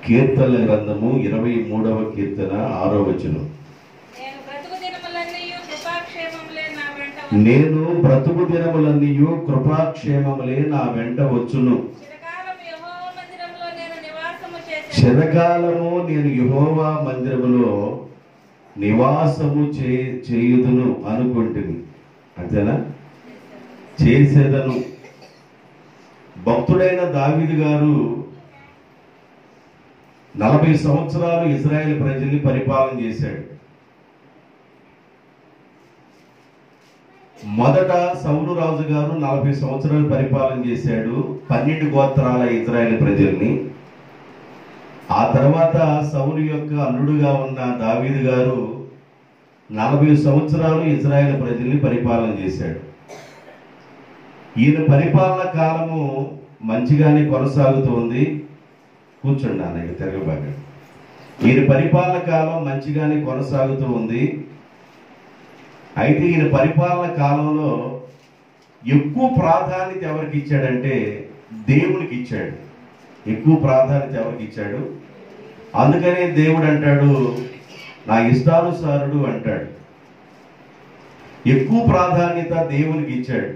కీర్తనల గ్రంథము 23వ కీర్తన 6వ వచనం. నేను బ్రతుకు దినములన్నీయు కృపాక్షేమములే నా వెంట వచ్చును. చిరకాలము నేను యెహోవా మందిరములో నివాసము చేయుదును అనుకుంటుని. అంతేనా? చేసేదను. భక్తుడైన దావీదు గారు 40 సంవత్సరాలు ఇజ్రాయెల్ ప్రజల్ని పరిపాలన చేశాడు. మొదట సౌలు రాజు గారు 40 సంవత్సరాలు పరిపాలన చేశాడు 12 గోత్రాల ఇజ్రాయెల్ ప్రజల్ని. ఆ తర్వాత సౌలు యొక్క అల్లుడుగా ఉన్న దావీదు గారు 40 సంవత్సరాలు ఇజ్రాయెల్ ప్రజల్ని పరిపాలన చేశాడు. ఈయన పరిపాలన కాలము మంచిగానే కొనసాగుతోంది. కూర్చోండి అన్నయ్య, తిరగబాగా. ఈయన పరిపాలన కాలం మంచిగానే కొనసాగుతూ ఉంది. అయితే ఈయన పరిపాలన కాలంలో ఎక్కువ ప్రాధాన్యత ఎవరికి ఇచ్చాడంటే దేవునికి ఇచ్చాడు. ఎక్కువ ప్రాధాన్యత ఎవరికి ఇచ్చాడు? అందుకనే దేవుడు అంటాడు, నా ఇష్టానుసారుడు అంటాడు. ఎక్కువ ప్రాధాన్యత దేవునికి ఇచ్చాడు.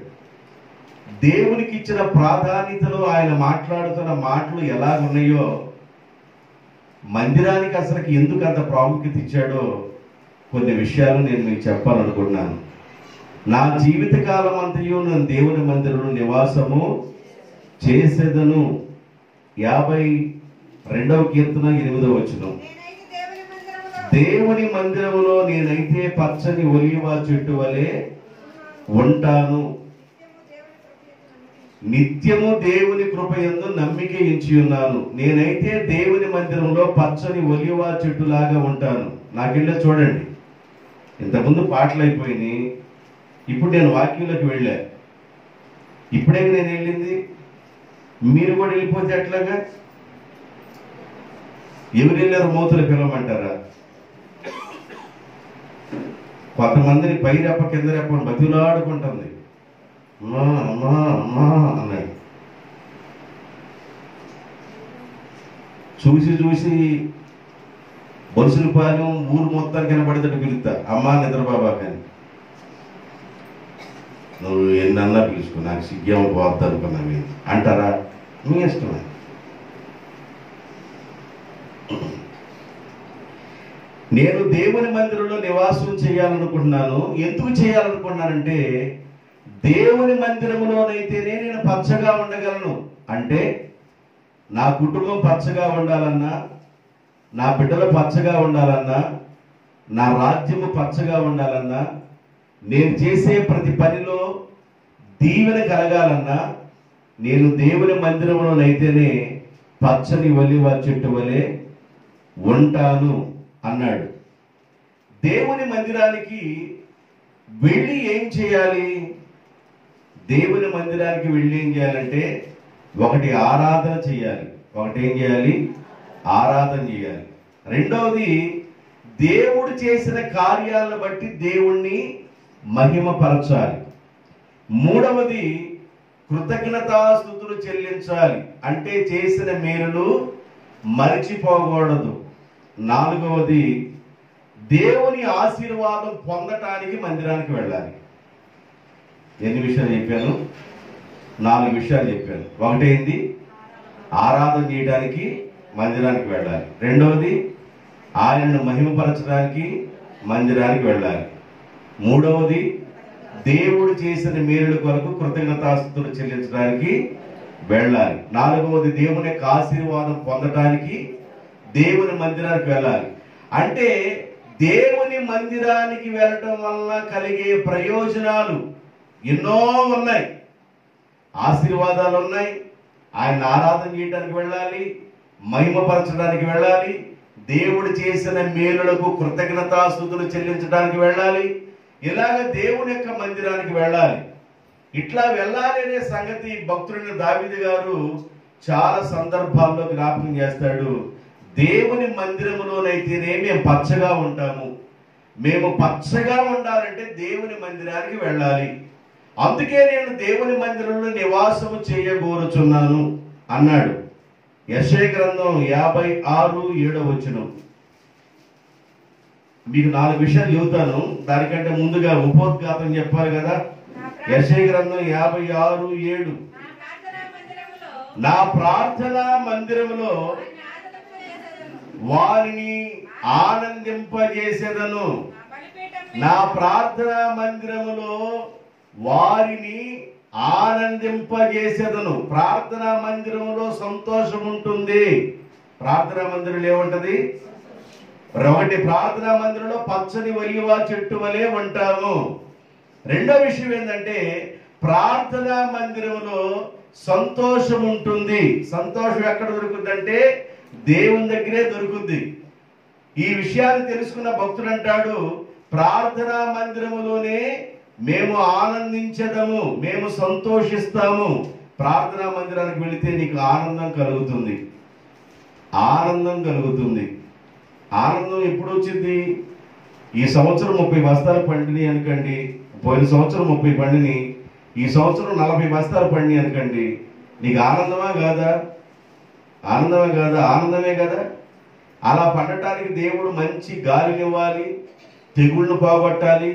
దేవునికి ఇచ్చిన ప్రాధాన్యతలో ఆయన మాట్లాడుతున్న మాటలు ఎలాగున్నాయో, మందిరానికి అసలు ఎందుకు అంత ప్రాముఖ్యత ఇచ్చాడో కొన్ని విషయాలు నేను మీకు చెప్పాలనుకుంటున్నాను. నా జీవిత కాలం అంతయు నేను దేవుని మందిరంలో నివాసము చేసేదను. 52వ కీర్తన 8వ వచనం. దేవుని మందిరములో నేనైతే పచ్చని ఒలీవ చెట్టు వలె ఉంటాను. నిత్యము దేవుని కృపయందు నమ్మిక ఉంచి ఉన్నాను. నేనైతే దేవుని మందిరంలో పచ్చని ఒలీవ చెట్టులాగా ఉంటాను. నాకెళ్ళే చూడండి, ఇంతకుముందు పాటలు అయిపోయినాయి, ఇప్పుడు నేను వాక్యంలోకి వెళ్ళా. ఇప్పుడే నేను వెళ్ళింది, మీరు కూడా వెళ్ళిపోతే ఎట్లాగా? ఎవరు వెళ్ళారు? మోతులు పిలవమంటారా? కొంతమందిని పై రెప్ప కింద రెప్ప బతిలాడుకుంటుంది, అమ్మా అమ్మా అమ్మా అన్నాడు. చూసి చూసి బొలుసుల పాలెం ఊరు మొత్తానికి కనబడేటట్టు పిలుస్తా, అమ్మా నిద్రబాబా కానీ. నువ్వు ఎన్నన్నా పిలుచుకో, నాకు సిగ్గేమో పోద్ది అనుకున్నావి అంటారా? మీ ఇష్టమే. నేను దేవుని మందిరంలో నివాసం చేయాలనుకుంటున్నాను. ఎందుకు చేయాలనుకున్నానంటే, దేవుని మందిరంలోనైతేనే నేను పచ్చగా ఉండగలను. అంటే నా కుటుంబం పచ్చగా ఉండాలన్నా, నా బిడ్డలు పచ్చగా ఉండాలన్నా, నా రాజ్యము పచ్చగా ఉండాలన్నా, నేను చేసే ప్రతి పనిలో దీవెన కలగాలన్నా, నేను దేవుని మందిరంలోనైతేనే పచ్చని ఒలీవ చెట్టు వలె ఉంటాను అన్నాడు. దేవుని మందిరానికి వెళ్ళి ఏం చేయాలి? దేవుని మందిరానికి వెళ్ళి ఏం చేయాలంటే, ఒకటి ఆరాధన చేయాలి. ఒకటి ఏం చేయాలి? ఆరాధన చేయాలి. రెండవది, దేవుడు చేసిన కార్యాలను బట్టి దేవుణ్ణి మహిమపరచాలి. మూడవది, కృతజ్ఞతాస్తుతులు చెల్లించాలి. అంటే చేసిన మేలులు మరిచిపోకూడదు. నాలుగవది, దేవుని ఆశీర్వాదం పొందటానికి మందిరానికి వెళ్ళాలి. ఎన్ని విషయాలు చెప్పాను? 4 విషయాలు చెప్పాను. ఒకటేంది? ఆరాధన చేయడానికి మందిరానికి వెళ్ళాలి. రెండవది, ఆయనను మహిమపరచడానికి మందిరానికి వెళ్ళాలి. మూడవది, దేవుడు చేసిన మేలుల కొరకు కృతజ్ఞతాస్తుతులు చెల్లించడానికి వెళ్ళాలి. నాలుగవది, దేవుని యొక్క ఆశీర్వాదం పొందడానికి దేవుని మందిరానికి వెళ్ళాలి. అంటే దేవుని మందిరానికి వెళ్ళటం వలన కలిగే ప్రయోజనాలు ఎన్నో ఉన్నాయి. ఆశీర్వాదాలు ఉన్నాయి. ఆయన ఆరాధన చేయడానికి వెళ్ళాలి, మహిమపరచడానికి వెళ్ళాలి, దేవుడు చేసిన మేలులకు కృతజ్ఞతాస్తుతులు చెల్లించడానికి వెళ్ళాలి, ఇలాగ దేవుని యొక్క మందిరానికి వెళ్ళాలి. ఇట్లా వెళ్ళాలి అనే సంగతి భక్తుడైన దావీదు గారు చాలా సందర్భాల్లో జ్ఞాపకం చేస్తాడు. దేవుని మందిరములోనైతేనే మేము పచ్చగా ఉంటాము. మేము పచ్చగా ఉండాలంటే దేవుని మందిరానికి వెళ్ళాలి. అందుకే నేను దేవుని మందిరంలో నివాసము చేయగోరుచున్నాను అన్నాడు. యెషయా గ్రంథం 56:7. మీకు 4 విషయాలు చెబుతాను. దానికంటే ముందుగా ఉపోద్ఘాతం చెప్పాలి కదా. యెషయా గ్రంథం 56:7. నా ప్రార్థనా మందిరములో వారిని ఆనందింపజేసేదను. నా ప్రార్థనా మందిరములో వారిని ఆనందింపజేసేదను. ప్రార్థనా మందిరములో సంతోషం ఉంటుంది. ప్రార్థనా మందిరంలో ఏముంటది? ఒకటి, ప్రార్థనా మందిరంలో పచ్చని ఒలీవ చెట్టు వలె ఉంటాము. రెండో విషయం ఏంటంటే ప్రార్థనా మందిరంలో సంతోషం ఉంటుంది. సంతోషం ఎక్కడ దొరుకుతుందంటే దేవుని దగ్గరే దొరుకుతుంది. ఈ విషయాన్ని తెలుసుకున్న భక్తుడు అంటాడు, ప్రార్థనా మందిరములోనే మేము ఆనందించదము, మేము సంతోషిస్తాము. ప్రార్థనా మందిరానికి వెళితే నీకు ఆనందం కలుగుతుంది. ఆనందం కలుగుతుంది. ఆనందం ఎప్పుడు వచ్చింది? ఈ సంవత్సరం 30 బస్తాలు పండిని అనుకోండి, పోయిన సంవత్సరం 30 పండిని, ఈ సంవత్సరం 40 బస్తాలు పండి అనుకోండి, నీకు ఆనందమా కాదా? ఆనందమే కాదా? ఆనందమే కదా. అలా పండటానికి దేవుడు మంచి గాలినివ్వాలి, తెగుళ్ళను పోగొట్టాలి,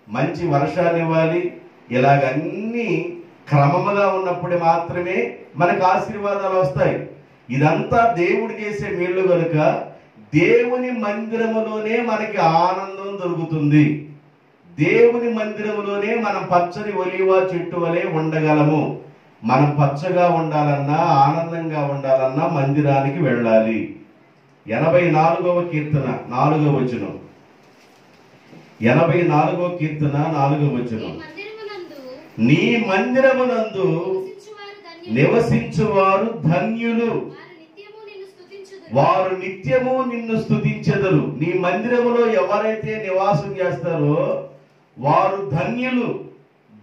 మంచి వర్షాన్ని ఇవ్వాలి. ఇలాగన్నీ క్రమముగా ఉన్నప్పుడే మాత్రమే మనకు ఆశీర్వాదాలు వస్తాయి. ఇదంతా దేవుడు చేసే మేలు కనుక దేవుని మందిరములోనే మనకి ఆనందం దొరుకుతుంది. దేవుని మందిరములోనే మనం పచ్చని ఒలీవ చెట్టు వలె ఉండగలము. మనం పచ్చగా ఉండాలన్నా, ఆనందంగా ఉండాలన్నా మందిరానికి వెళ్ళాలి. 84వ కీర్తన 4వ వచనం. 84వ కీర్తన 4వ వచనం. నీ మందిరమునందు నివసించువారు ధన్యులు, వారు నిత్యము నిన్ను స్తుతించెదరు. నీ మందిరములో ఎవరైతే నివాసం చేస్తారో వారు ధన్యులు.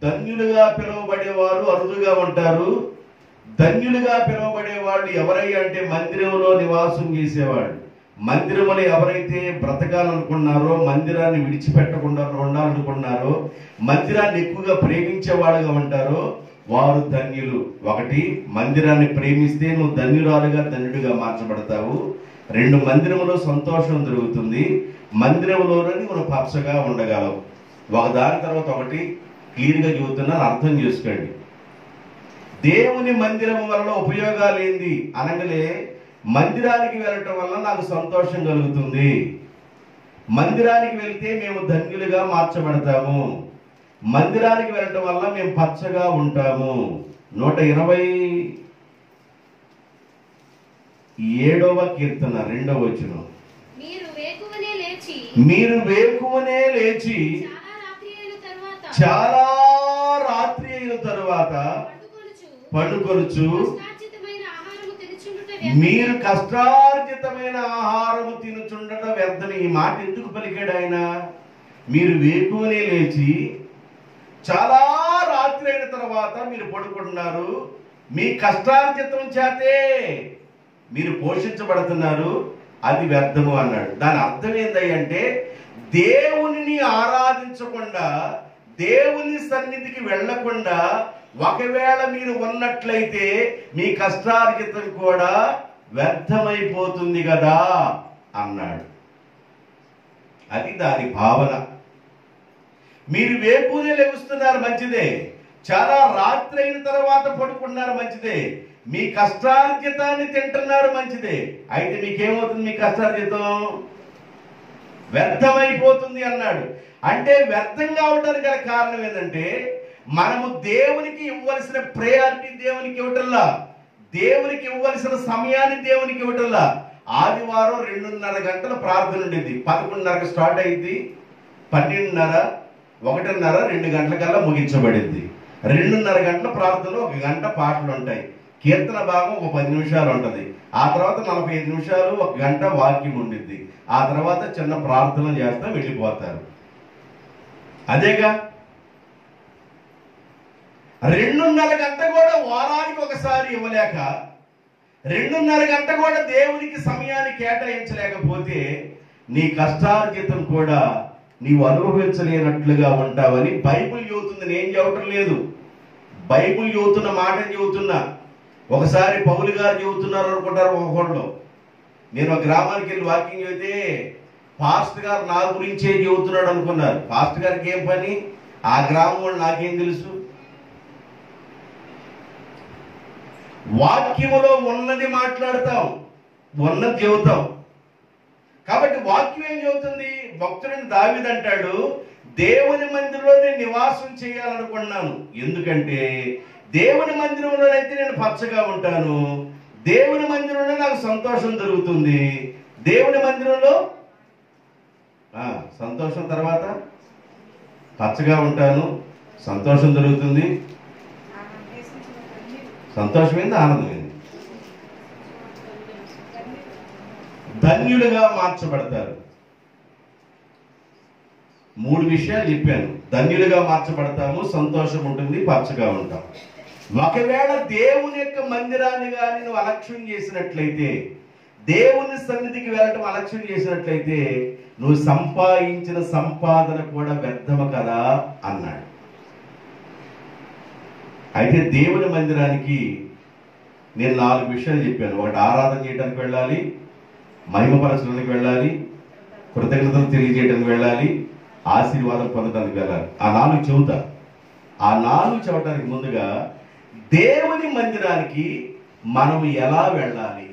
ధన్యులుగా పిలువబడేవారు అరుదుగా ఉంటారు. ధన్యులుగా పిలువబడేవాళ్ళు ఎవరయ్యా అంటే మందిరంలో నివాసం చేసేవాడు. మందిరములో ఎవరైతే బ్రతకాలనుకున్నారో, మందిరాన్ని విడిచిపెట్టకుండా ఉండాలనుకున్నారో, మందిరాన్ని ఎక్కువగా ప్రేమించేవాడుగా ఉంటారో వారు ధన్యులు. ఒకటి, మందిరాన్ని ప్రేమిస్తే నువ్వు ధన్యురాలుగా ధన్యుడిగా మార్చబడతావు. 2, మందిరములో సంతోషం దొరుకుతుంది. మందిరంలోనే మనం పచ్చగా ఉండగలవు. ఒకదాని తర్వాత ఒకటి క్లియర్గా చెబుతున్నాను, అర్థం చేసుకోండి. దేవుని మందిరం వల్ల ఉపయోగాలు ఏంది అనగలే, మందిరానికి వెళ్ళటం వల్ల నాకు సంతోషం కలుగుతుంది. మందిరానికి వెళ్తే మేము ధన్యులుగా మార్చబడతాము. మందిరానికి వెళ్ళటం వల్ల మేము పచ్చగా ఉంటాము. 127వ కీర్తన 2వ వచనం. మీరు వేకువనే లేచి చాలా రాత్రి అయిన తరువాత పండుకొనుచు మీరు కష్టార్జితమైన ఆహారము తినుచుండట వ్యర్థం. ఈ మాట ఎందుకు పలికాడు ఆయన? మీరు వేకువనే లేచి చాలా రాత్రి అయిన తర్వాత మీరు పడుకుంటున్నారు, మీ కష్టార్జితం చేతే మీరు పోషించబడుతున్నారు, అది వ్యర్థము అన్నాడు. దాని అర్థం ఏంటంటే దేవునిని ఆరాధించకుండా, దేవుని సన్నిధికి వెళ్లకుండా ఒకవేళ మీరు ఉన్నట్లయితే మీ కష్టార్జితం కూడా వ్యర్థమైపోతుంది కదా అన్నాడు. అది దాని భావన. మీరు వేకునే లెగుస్తున్నారు, మంచిదే. చాలా రాత్రి అయిన తర్వాత పడుకున్నారు, మంచిదే. మీ కష్టార్జితాన్ని తింటున్నారు, మంచిదే. అయితే మీకేమవుతుంది? మీ కష్టార్జితం వ్యర్థమైపోతుంది అన్నాడు. అంటే వ్యర్థం కావడానికి గల కారణం ఏంటంటే మనము దేవునికి ఇవ్వవలసిన ప్రయారిటీ దేవునికి ఇవ్వటంలా, దేవునికి ఇవ్వవలసిన సమయాన్ని దేవునికి ఇవ్వటంలా. ఆదివారం 2:30 గంటల ప్రార్థన ఉండేది. 11:30కి స్టార్ట్ అయింది, 12:30, 1:30, 2 గంటలకల్లా ముగించబడింది. 2:30 గంటల ప్రార్థనలో 1 గంట పాటలు ఉంటాయి. కీర్తన భాగం ఒక 10 నిమిషాలు ఉంటుంది. ఆ తర్వాత 45 నిమిషాలు 1 గంట వాక్యం ఉండిద్ది. ఆ తర్వాత చిన్న ప్రార్థన చేస్తా వెళ్ళిపోతారు. అదేగా 2:30 గంట కూడా వారానికి ఒకసారి ఇవ్వలేక, 2:30 గంట కూడా దేవునికి సమయాన్ని కేటాయించలేకపోతే నీ కష్టార్జితం కూడా నీవు అనుభవించలేనట్లుగా ఉంటావని బైబిల్ చెబుతుంది. నేను చెప్పటం లేదు, బైబిల్ చెబుతున్న మాట చెబుతున్నా. ఒకసారి పౌలు గారు చెబుతున్నారు అనుకుంటారు ఒకళ్ళు. నేను ఒక గ్రామానికి వెళ్ళి వాకింగ్ చెబితే పాస్టర్ గారు నా గురించే చెబుతున్నాడు అనుకున్నారు. పాస్టర్ గారికి ఏం పని? ఆ గ్రామం వాళ్ళు నాకేం తెలుసు? వాక్యములో ఉన్నది మాట్లాడతాం, ఉన్నది చెబుతాం. కాబట్టి వాక్యం ఏం చెబుతుంది? భక్తుడైన దావీదు అంటాడు, దేవుని మందిరంలో నేను నివాసం చేయాలనుకున్నాను. ఎందుకంటే దేవుని మందిరంలోనైతే నేను పచ్చగా ఉంటాను, దేవుని మందిరంలో నాకు సంతోషం దొరుకుతుంది. దేవుని మందిరంలో సంతోషం తర్వాత పచ్చగా ఉంటాను, సంతోషం దొరుకుతుంది. సంతోషమైంది, ఆనందమైంది. ధన్యులుగా మార్చబడతారు. 3 విషయాలు చెప్పాను. ధన్యులుగా మార్చబడతాము, సంతోషం ఉంటుంది, పచ్చగా ఉంటాం. ఒకవేళ దేవుని యొక్క మందిరాన్ని కానీ నువ్వు అలక్ష్యం చేసినట్లయితే, దేవుని సన్నిధికి వెళ్ళటం అలక్ష్యం చేసినట్లయితే, నువ్వు సంపాదించిన సంపాదన కూడా వ్యర్థము కదా అన్నాడు. అయితే దేవుని మందిరానికి నేను 4 విషయాలు చెప్పాను. ఒకటి, ఆరాధన చేయడానికి వెళ్ళాలి, మహిమపరచడానికి వెళ్ళాలి, కృతజ్ఞతలు తెలియజేయడానికి వెళ్ళాలి, ఆశీర్వాదం పొందడానికి వెళ్ళాలి. ఆ 4 చెబుతా. ఆ 4 చెప్పడానికి ముందుగా దేవుని మందిరానికి మనం ఎలా వెళ్ళాలి,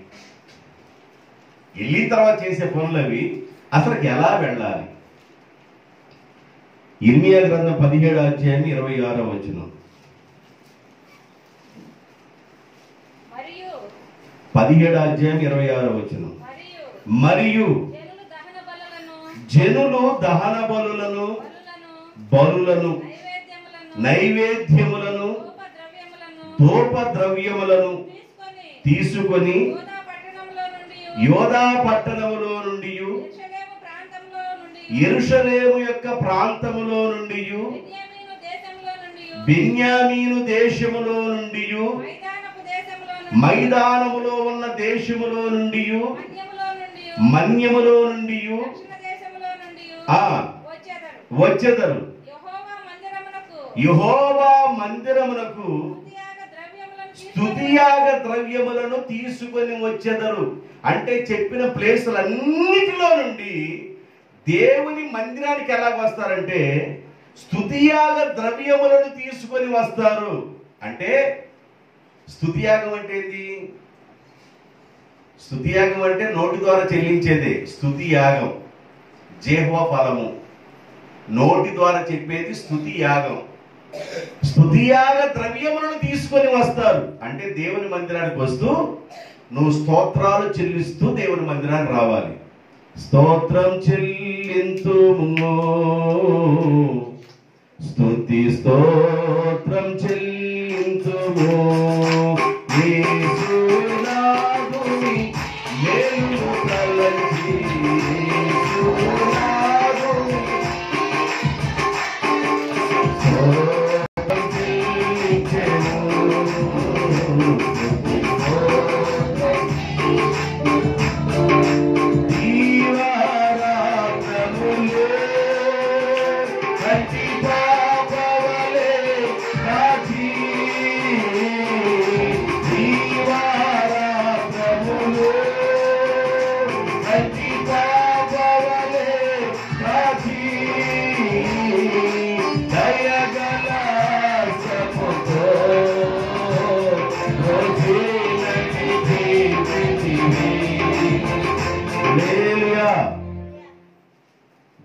వెళ్ళిన తర్వాత చేసే పనులు అవి, అసలు ఎలా వెళ్ళాలి? ఇర్మియా గ్రంథం 17వ అధ్యాయం 26వ వచనం. 17వ అధ్యాయం 26వ వచనం. మరియు జనులు దహన బలులను, బలులను, నైవేద్యములను, ధూపద్రవ్యములను తీసుకొని యోధా పట్టణములో నుండి, యెరూషలేము యొక్క ప్రాంతములో నుండి, బెన్యామీను దేశములో నుండి, మైదానములో ఉన్న దేశములో నుండి, మన్యములో నుండి వచ్చెదరు. యెహోవా మందిరమునకు స్తుతియాగ ద్రవ్యములను తీసుకొని వచ్చెదరు. అంటే చెప్పిన ప్లేసులన్నిటిలో నుండి దేవుని మందిరానికి ఎలా వస్తారంటే స్తుతియాగ ద్రవ్యములను తీసుకొని వస్తారు. అంటే స్తుతియాగం అంటే ఏంటి? స్తుతియాగం అంటే నోటి ద్వారా చెల్లించేదే స్తుతియాగం. జెహోవా ఫలము, నోటి ద్వారా చెప్పేది స్తుతియాగం. స్తుతియాగ ద్రవ్యములను తీసుకొని వస్తారు. అంటే దేవుని మందిరానికి వస్తూ నువ్వు స్తోత్రాలు చెల్లిస్తూ దేవుని మందిరానికి రావాలి. స్తోత్రం చెల్లింతుము, స్తుతి స్తోత్రం చెల్లింతుము, యేసునాథుని మేలు తలచి, యేసునాథుని స్తోత్రం చెల్లించెను.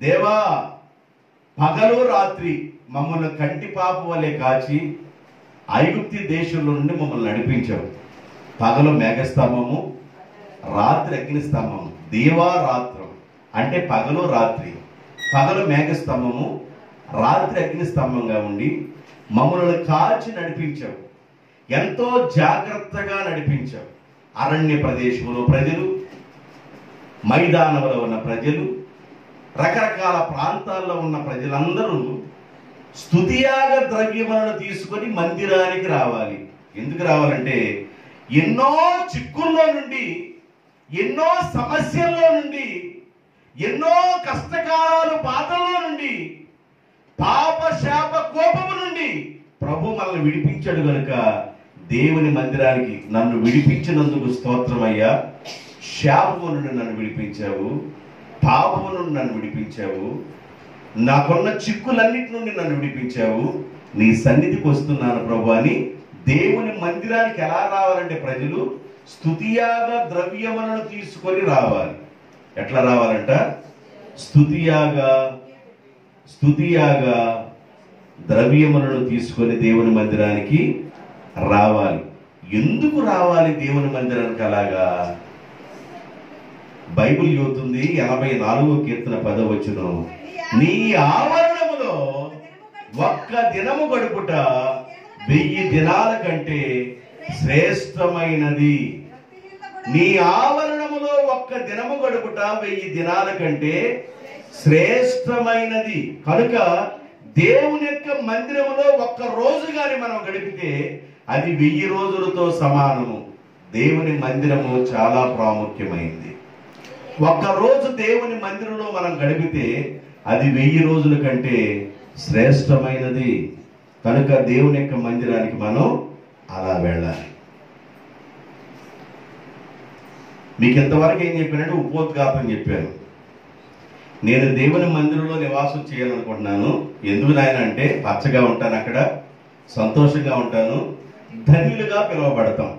దేవా, పగలు రాత్రి మమ్మల్ని కంటి పాప వలె కాచి ఐగుప్తి దేశంలో నుండి మమ్మల్ని నడిపించావు. పగలు మేఘస్తంభము, రాత్రి అగ్నిస్తంభము. దీవారాత్రం అంటే పగలు రాత్రి. పగలు మేఘస్తంభము, రాత్రి అగ్నిస్తంభంగా ఉండి మమ్మల్ని కాచి నడిపించావు. ఎంతో జాగ్రత్తగా నడిపించావు. అరణ్య ప్రదేశంలో ప్రజలు, మైదానంలో ఉన్న ప్రజలు, రకరకాల ప్రాంతాల్లో ఉన్న ప్రజలందరూ స్తుతియాగ ద్రవ్యములను తీసుకొని మందిరానికి రావాలి. ఎందుకు రావాలంటే ఎన్నో చిక్కుల్లో నుండి, ఎన్నో సమస్యల్లో నుండి, ఎన్నో కష్టకాలాలు బాధల్లో నుండి, పాప శాప కోపము నుండి ప్రభు మనల్ని విడిపించాడు కనుక దేవుని మందిరానికి నన్ను విడిపించినందుకు స్తోత్రమయ్యా. శాపము నుండి నన్ను విడిపించావు, పాపము నుండి నన్ను విడిపించావు, నాకున్న చిక్కులన్నిటి నుండి నన్ను విడిపించావు, నీ సన్నిధికి వస్తున్నాను ప్రభు అని దేవుని మందిరానికి ఎలా రావాలంటే ప్రజలు స్తుతియాగ ద్రవ్యములను తీసుకొని రావాలి. ఎట్లా రావాలంట? స్తుతియాగ ద్రవ్యములను తీసుకొని దేవుని మందిరానికి రావాలి. ఎందుకు రావాలి దేవుని మందిరానికి? అలాగా బైబిల్ చెబుతుంది 84వ కీర్తన 10వ వచనం, నీ ఆవరణములో ఒక్క దినము గడుపుట 1000 దినాల కంటే శ్రేష్టమైనది. నీ ఆవరణములో ఒక్క దినము గడుపుట 1000 దినాల కంటే శ్రేష్టమైనది. కనుక దేవుని యొక్క మందిరములో ఒక్క రోజు గాని మనం గడిపితే అది 1000 రోజులతో సమానము. దేవుని మందిరము చాలా ప్రాముఖ్యమైంది. ఒక్క రోజు దేవుని మందిరంలో మనం గడిపితే అది 1000 రోజుల కంటే శ్రేష్టమైనది. కనుక దేవుని యొక్క మందిరానికి మనం అలా వెళ్ళాలి. మీకు ఎంతవరకు ఏం చెప్పానంటే ఉపోద్ఘాతం చెప్పాను. నేను దేవుని మందిరంలో నివాసం చేయాలనుకుంటున్నాను. ఎందుకు నాయన అంటే పచ్చగా ఉంటాను, అక్కడ సంతోషంగా ఉంటాను, ధన్యులుగా పిలువబడతాం.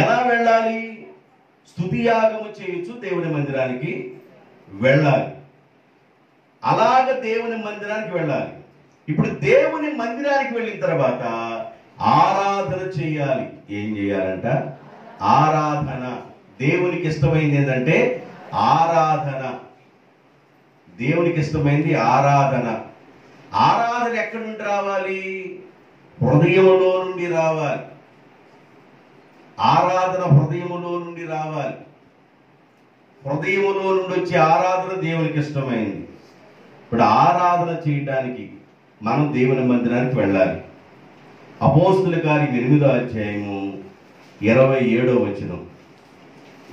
ఎలా వెళ్ళాలి? స్తుతియాగము చేయొచ్చు, దేవుని మందిరానికి వెళ్ళాలి. అలాగ దేవుని మందిరానికి వెళ్ళాలి. ఇప్పుడు దేవుని మందిరానికి వెళ్ళిన తర్వాత ఆరాధన చేయాలి. ఏం చేయాలంట? ఆరాధన. దేవునికి ఇష్టమైంది ఏంటంటే ఆరాధన. దేవునికి ఇష్టమైంది ఆరాధన. ఆరాధన ఎక్కడి నుండి రావాలి? హృదయములో నుండి రావాలి. ఆరాధన హృదయములో నుండి రావాలి. హృదయములో నుండి వచ్చే ఆరాధన దేవునికి ఇష్టమైంది. ఇప్పుడు ఆరాధన చేయడానికి మనం దేవుని మందిరానికి వెళ్ళాలి. అపోస్తుల కార్యం 8వ అధ్యాయము 27వ వచనం.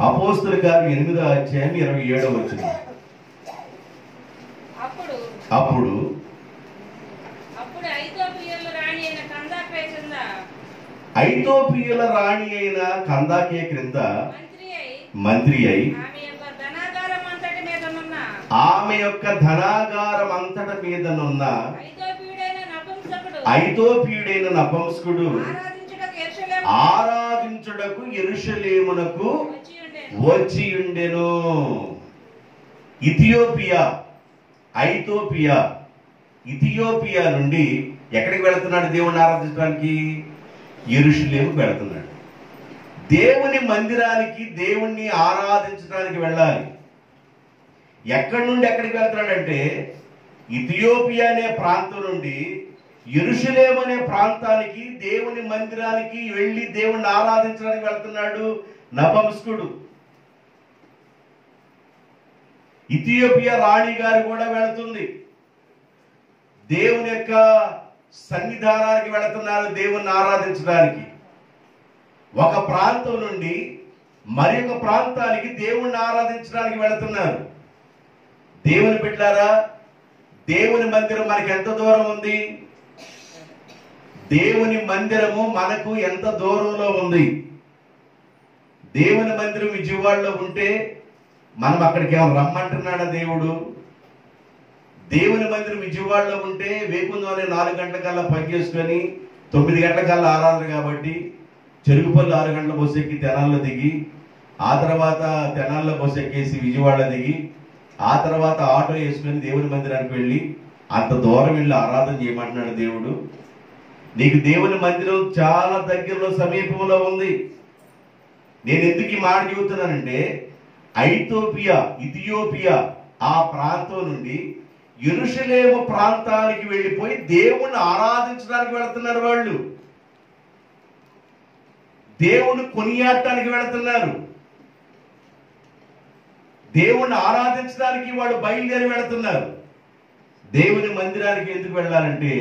అపోస్తుల కార్యం 8వ అధ్యాయం 27వ వచనం. అప్పుడు ఐతోపియుల రాణి అయిన కందాకే క్రింద మంత్రి అయి ఆమె యొక్క ధనాగారం అంతటి మీదనున్న ఐతోపియుడైన నపుంసకుడు ఆరాధించుటకు యెరూషలేమునకు వచ్చి ఉండెను. ఇథియోపియా నుండి ఎక్కడికి వెళుతున్నాడు దేవుణ్ణి ఆరాధించడానికి? యెరూషలేముకు వెళుతున్నాడు. దేవుని మందిరానికి, దేవుణ్ణి ఆరాధించడానికి వెళ్ళాలి. ఎక్కడి నుండి ఎక్కడికి వెళ్తున్నాడంటే ఇథియోపియా అనే ప్రాంతం నుండి యెరూషలేము అనే ప్రాంతానికి, దేవుని మందిరానికి వెళ్ళి దేవుణ్ణి ఆరాధించడానికి వెళ్తున్నాడు నపుంసకుడు. ఇథియోపియా రాణి గారు కూడా వెళుతుంది. దేవుని యొక్క సన్నిధానానికి వెళుతున్నారు దేవుణ్ణి ఆరాధించడానికి. ఒక ప్రాంతం నుండి మరి ఒక ప్రాంతానికి దేవుణ్ణి ఆరాధించడానికి వెళుతున్నారు. దేవుని బిడ్డలారా, దేవుని మందిరం మనకి ఎంత దూరం ఉంది? దేవుని మందిరము మనకు ఎంత దూరంలో ఉంది? దేవుని మందిరం విజయవాడలో ఉంటే మనం అక్కడికి ఏమైనా రమ్మంటున్నాడా దేవుడు? దేవుని మందిరం విజయవాడలో ఉంటే వేకుందామని 4 గంటలకల్లా పని చేసుకొని 9 గంటలకల్లా ఆరాధన కాబట్టి చెరుగుపల్లి 6 గంటల బస్సు ఎక్కి తెనాల్లో దిగి, ఆ తర్వాత తెనాల్లో బస్సు ఎక్కేసి విజయవాడ దిగి, ఆ తర్వాత ఆటో వేసుకొని దేవుని మందిరానికి వెళ్ళి అంత దూరం వెళ్ళి ఆరాధన చేయమంటున్నాడు దేవుడు. నీకు దేవుని మందిరం చాలా దగ్గరలో, సమీపంలో ఉంది. నేను ఎందుకు ఈ మాట చెబుతున్నానంటే ఇథియోపియా ఆ ప్రాంతం నుండి యెరూషలేము ప్రాంతానికి వెళ్ళిపోయి దేవుణ్ణి ఆరాధించడానికి వెళుతున్నారు. వాళ్ళు దేవుణ్ణి కొనియాడటానికి వెళుతున్నారు. దేవుణ్ణి ఆరాధించడానికి వాళ్ళు బయలుదేరి వెళుతున్నారు. దేవుని మందిరానికి ఎందుకు వెళ్ళాలంటే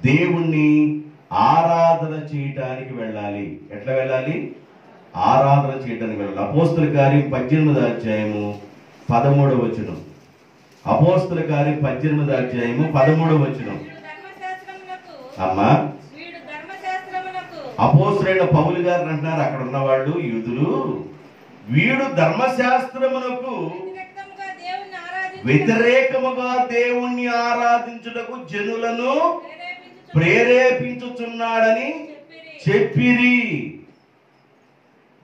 దేవుణ్ణి ఆరాధన చేయటానికి వెళ్ళాలి. ఎట్లా వెళ్ళాలి? ఆరాధన చేయడానికి వెళ్ళాలి. అపోస్తుల కార్యం 18వ అధ్యాయము 13వ వచనం. అపోస్తుల కార్యం 18వ అధ్యాయము 13వ వచనం. అమ్మా అపోస్తలుడైన పౌలు గారు అంటున్నారు అక్కడ ఉన్న వాళ్ళు యూదులు, వీడు ధర్మశాస్త్రమునకు వ్యతిరేకముగా దేవుణ్ణి ఆరాధించుటకు జనులను ప్రేరేపించుచున్నాడని చెప్పిరి.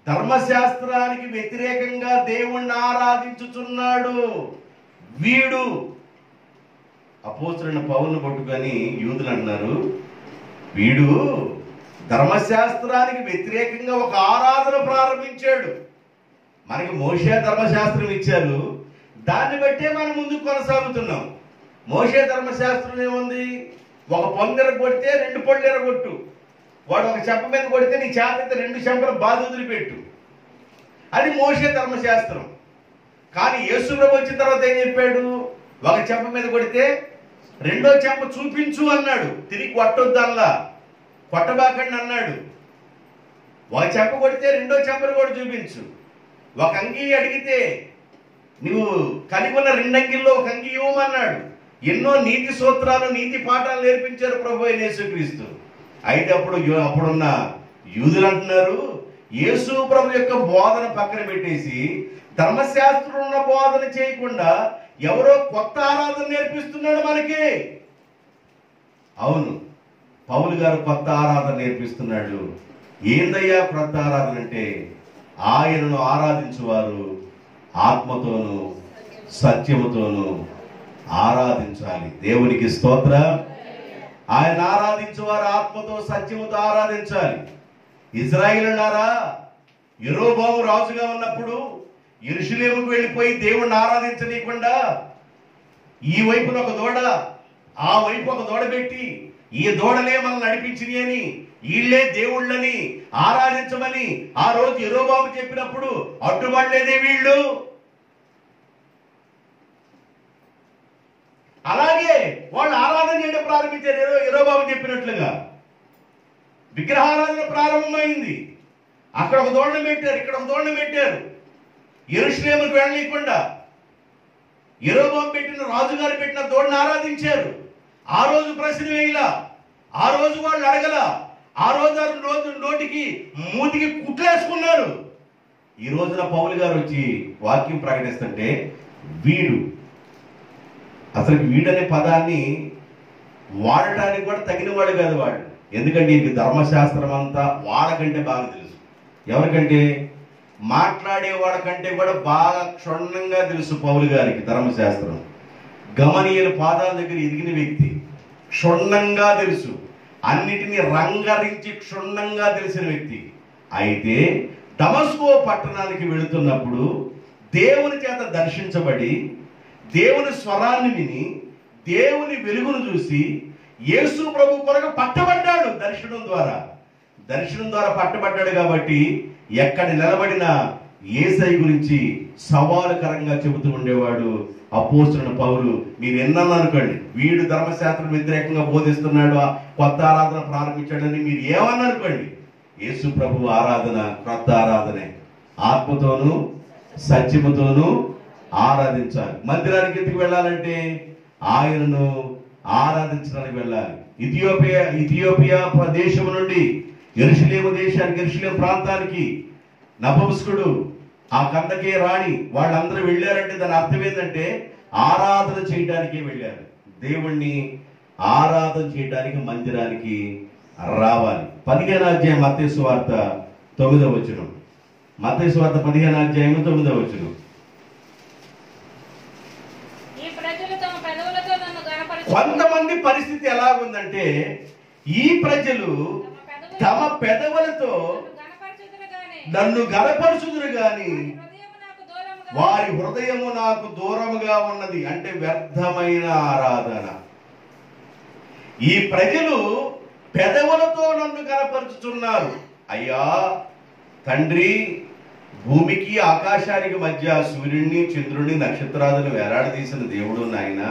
ధర్మశాస్త్రానికి వ్యతిరేకంగా దేవుణ్ణి ఆరాధించుచున్నాడు వీడు. అపోస్తలుడైన పౌలును పట్టుకొని యూదులు అన్నారు, వీడు ధర్మశాస్త్రానికి వ్యతిరేకంగా ఒక ఆరాధన ప్రారంభించాడు. మనకి మోషే ధర్మశాస్త్రం ఇచ్చారు, దాన్ని బట్టే మనం ముందుకు కొనసాగుతున్నాం. మోషే ధర్మశాస్త్రం ఏముంది? ఒక పొందెర కొడితే 2 పళ్ళు ఎరగొట్టు, వాడు ఒక చెంప మీద కొడితే నీ చేత 2 చెంపలు బాధ వదిలిపెట్టు. అది మోషే ధర్మశాస్త్రం. కానీ యేసు ప్రభు వచ్చిన తర్వాత ఏం చెప్పాడు? ఒక చెంప మీద కొడితే 2వ చెంప చూపించు అన్నాడు. తిరిగి కొట్టొద్దల్లా, కొట్టబాకండి అన్నాడు. ఒక చెంప కొడితే 2వ చెంపను కూడా చూపించు. ఒక అంగీ అడిగితే నువ్వు కలిగి ఉన్న 2 అంగీల్లో ఒక అంగీ ఇవ్వమన్నాడు. ఎన్నో నీతి సూత్రాలు, నీతి పాఠాలు నేర్పించారు ప్రభు అయిన యేసుక్రీస్తు. అయితే అప్పుడున్న యూదులు అంటున్నారు, యేసు ప్రభు యొక్క బోధన పక్కన పెట్టేసి ధర్మశాస్త్రం ఉన్న బోధన చేయకుండా ఎవరో కొత్త ఆరాధన నేర్పిస్తున్నాడు మనకి. అవును, పౌలు గారు కొత్త ఆరాధన నేర్పిస్తున్నాడు. ఏందయ్యా కొత్త ఆరాధన అంటే? ఆయనను ఆరాధించువారు ఆత్మతోను సత్యముతోను ఆరాధించాలి. దేవునికి స్తోత్రం. ఆయన ఆరాధించేవారు ఆత్మతో సత్యముతో ఆరాధించాలి. ఇశ్రాయేలులారా, యెరోబోము రాజుగా ఉన్నప్పుడు యెరూషలేముకు వెళ్ళిపోయి దేవుణ్ణి ఆరాధించనీయకుండా ఈ వైపున ఒక దూడ, ఆ వైపు ఒక దూడ పెట్టి, ఈ దూడలే మనల్ని నడిపించిని అని, వీళ్ళే దేవుళ్ళని ఆరాధించమని ఆ రోజు యెరోబోము చెప్పినప్పుడు అడ్డుపడలేదే వీళ్ళు. అలాగే వాళ్ళు ఆరాధన చేయడం ప్రారంభించారు. యెరోబోము చెప్పినట్లుగా విగ్రహారాధన ప్రారంభమైంది. అక్కడ ఒక దూడను పెట్టారు, ఇక్కడ ఒక దూడను పెట్టారు. యెరూషలేముకు వెళ్ళనీయకుండా యెరోబోము పెట్టిన, రాజుగారు పెట్టిన దూడను ఆరాధించారు. ఆ రోజు ప్రశ్న వేయలా, ఆ రోజు వాళ్ళు అడగల, ఆ రోజు నోటికి మూతికి కుట్లేసుకున్నారు. ఈ రోజున పౌలు గారు వచ్చి వాక్యం ప్రకటిస్తుంటే వీడు, అసలు వీడనే పదాన్ని వాడటానికి కూడా తగిన వాడు కాదు వాడు. ఎందుకంటే ఇది ధర్మశాస్త్రం అంతా వాళ్ళకంటే బాగా తెలుసు. ఎవరికంటే? మాట్లాడేవాళ్ళకంటే కూడా బాగా క్షుణ్ణంగా తెలుసు పౌలు గారికి ధర్మశాస్త్రం. గమనీయుల పాదాల దగ్గర ఎదిగిన వ్యక్తి, క్షుణ్ణంగా తెలుసు, అన్నిటినీ రంగరించి క్షుణ్ణంగా తెలిసిన వ్యక్తి. అయితే దమస్కో పట్టణానికి వెళుతున్నప్పుడు దేవుని చేత దర్శించబడి దేవుని స్వరాన్ని విని దేవుని వెలుగును చూసి యేసు ప్రభు కొరకు పట్టబడ్డాడు. దర్శనం ద్వారా పట్టబడ్డాడు. కాబట్టి ఎక్కడ నిలబడినా యేసయ్య గురించి సవాలుకరంగా చెబుతూ ఉండేవాడు అపోస్తలుడైన పౌలు. మీరు ఎన్నన్నా అనుకోండి, వీడు ధర్మశాస్త్రం వ్యతిరేకంగా బోధిస్తున్నాడు, కొత్త ఆరాధన ప్రారంభించాడని మీరు ఏమన్నా అనుకోండి, యేసు ప్రభు ఆరాధన కొత్త ఆరాధనే. ఆత్మతోనూ సత్యముతోనూ ఆరాధించాలి. మందిరానికి ఎందుకు వెళ్ళాలంటే ఆయనను ఆరాధించడానికి వెళ్ళాలి. ఇథియోపియా దేశము నుండి యెరూషలేము దేశానికి, యెరూషలేము ప్రాంతానికి నపుంసకుడు, ఆ కందకే రాణి, వాళ్ళందరూ వెళ్ళారంటే దాని అర్థం ఏంటంటే ఆరాధన చేయడానికే వెళ్ళారు. దేవుణ్ణి ఆరాధన చేయడానికి మందిరానికి రావాలి. 15వ అధ్యాయం మత్తయి సువార్త 9వ వచనం. మత్తయి సువార్త 15వ అధ్యాయం 9వ వచనం. కొంతమంది పరిస్థితి ఎలాగుందంటే, ఈ ప్రజలు తమ పెదవులతో నన్ను గణపరచుదురు గాని వారి హృదయము నాకు దూరముగా ఉన్నది. అంటే వ్యర్థమైన ఆరాధన. ఈ ప్రజలు పెదవులతో నన్ను గణపరుచుతున్నారు. అయ్యా తండ్రి, భూమికి ఆకాశానికి మధ్య సూర్యుడిని, చంద్రుడిని, నక్షత్రాలను వేలాడదీసిన దేవుడు నాయన,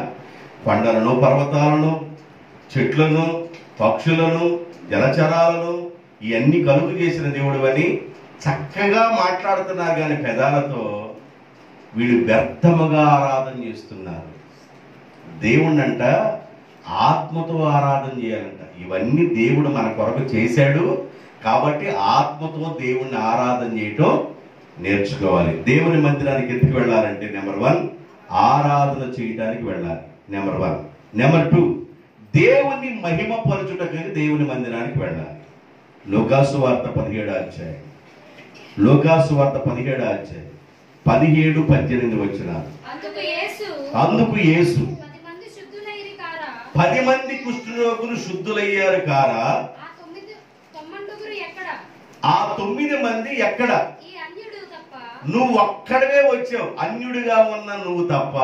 కొండలను, పర్వతాలను, చెట్లను, పక్షులను, జలచరాలను ఇవన్నీ కలుగు చేసిన దేవుడు అని చక్కగా మాట్లాడుతున్నారు. కానీ పెదాలతో వీళ్ళు వ్యర్థముగా ఆరాధన చేస్తున్నారు. దేవుణ్ణంట ఆత్మతో ఆరాధన చేయాలంట. ఇవన్నీ దేవుడు మన కొరకు చేశాడు, కాబట్టి ఆత్మతో దేవుణ్ణి ఆరాధన చేయటం నేర్చుకోవాలి. దేవుని మందిరానికి ఎందుకు వెళ్ళాలంటే నెంబర్ 1 ఆరాధన చేయడానికి వెళ్ళాలి. నెంబర్ 1. నెంబర్ 2 దేవుని మహిమపరచుటకు దేవుని మందిరానికి వెళ్ళాలి. లూకాసు వార్త 17వ అధ్యాయం, లూకాసు వార్త 17వ అధ్యాయం 17-18 వచనాలు. అందుకు యేసు 10 మంది కుష్ఠరోగులు శుద్ధులయ్యారు కారా? ఆ 9 మంది ఎక్కడ? నువ్వు ఒక్కడవే వచ్చావు, అన్యుడిగా ఉన్న నువ్వు తప్ప.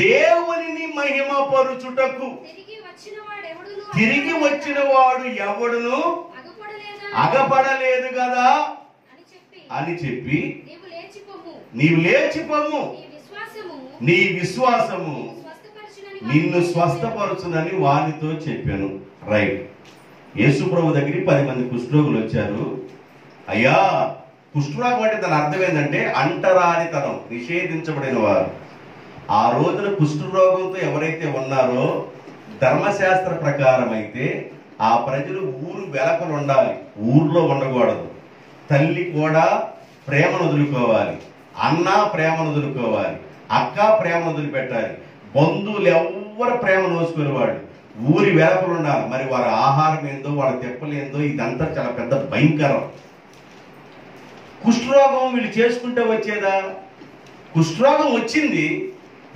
దేవునిని మహిమపరచుటకు తిరిగి వచ్చిన వాడు ఎవడును అగపడలేదు కదా అని చెప్పి, నీవు లేచిపోము, నీ విశ్వాసము నిన్ను స్వస్థపరచునని వానితో చెప్పాను. రైట్. యేసు ప్రభు దగ్గరికి 10 మంది కుష్ఠరోగులు వచ్చారు. అయ్యా, కుష్ఠరోగం అంటే దాని అర్థం ఏంటంటే అంటరానితనం, నిషేధించబడిన వారు. ఆ రోజున కుష్ఠరోగంతో ఎవరైతే ఉన్నారో ధర్మశాస్త్ర ప్రకారం అయితే ఆ ప్రజలు ఊరు వెలకలు ఉండాలి, ఊర్లో ఉండకూడదు. తల్లి కూడా ప్రేమను వదులుకోవాలి, అన్న ప్రేమను వదులుకోవాలి, అక్క ప్రేమను వదిలిపెట్టాలి, బంధువులు ఎవ్వరు ప్రేమ నోసుకునేవాడు. ఊరి వెలకలు ఉండాలి. మరి వారి ఆహారం ఏందో, వారి తెప్పలేందో, ఇదంతా చాలా పెద్ద భయంకరం. కుష్ఠరోగం వీళ్ళు చేసుకుంటే వచ్చేదా? కుష్ఠరోగం వచ్చింది.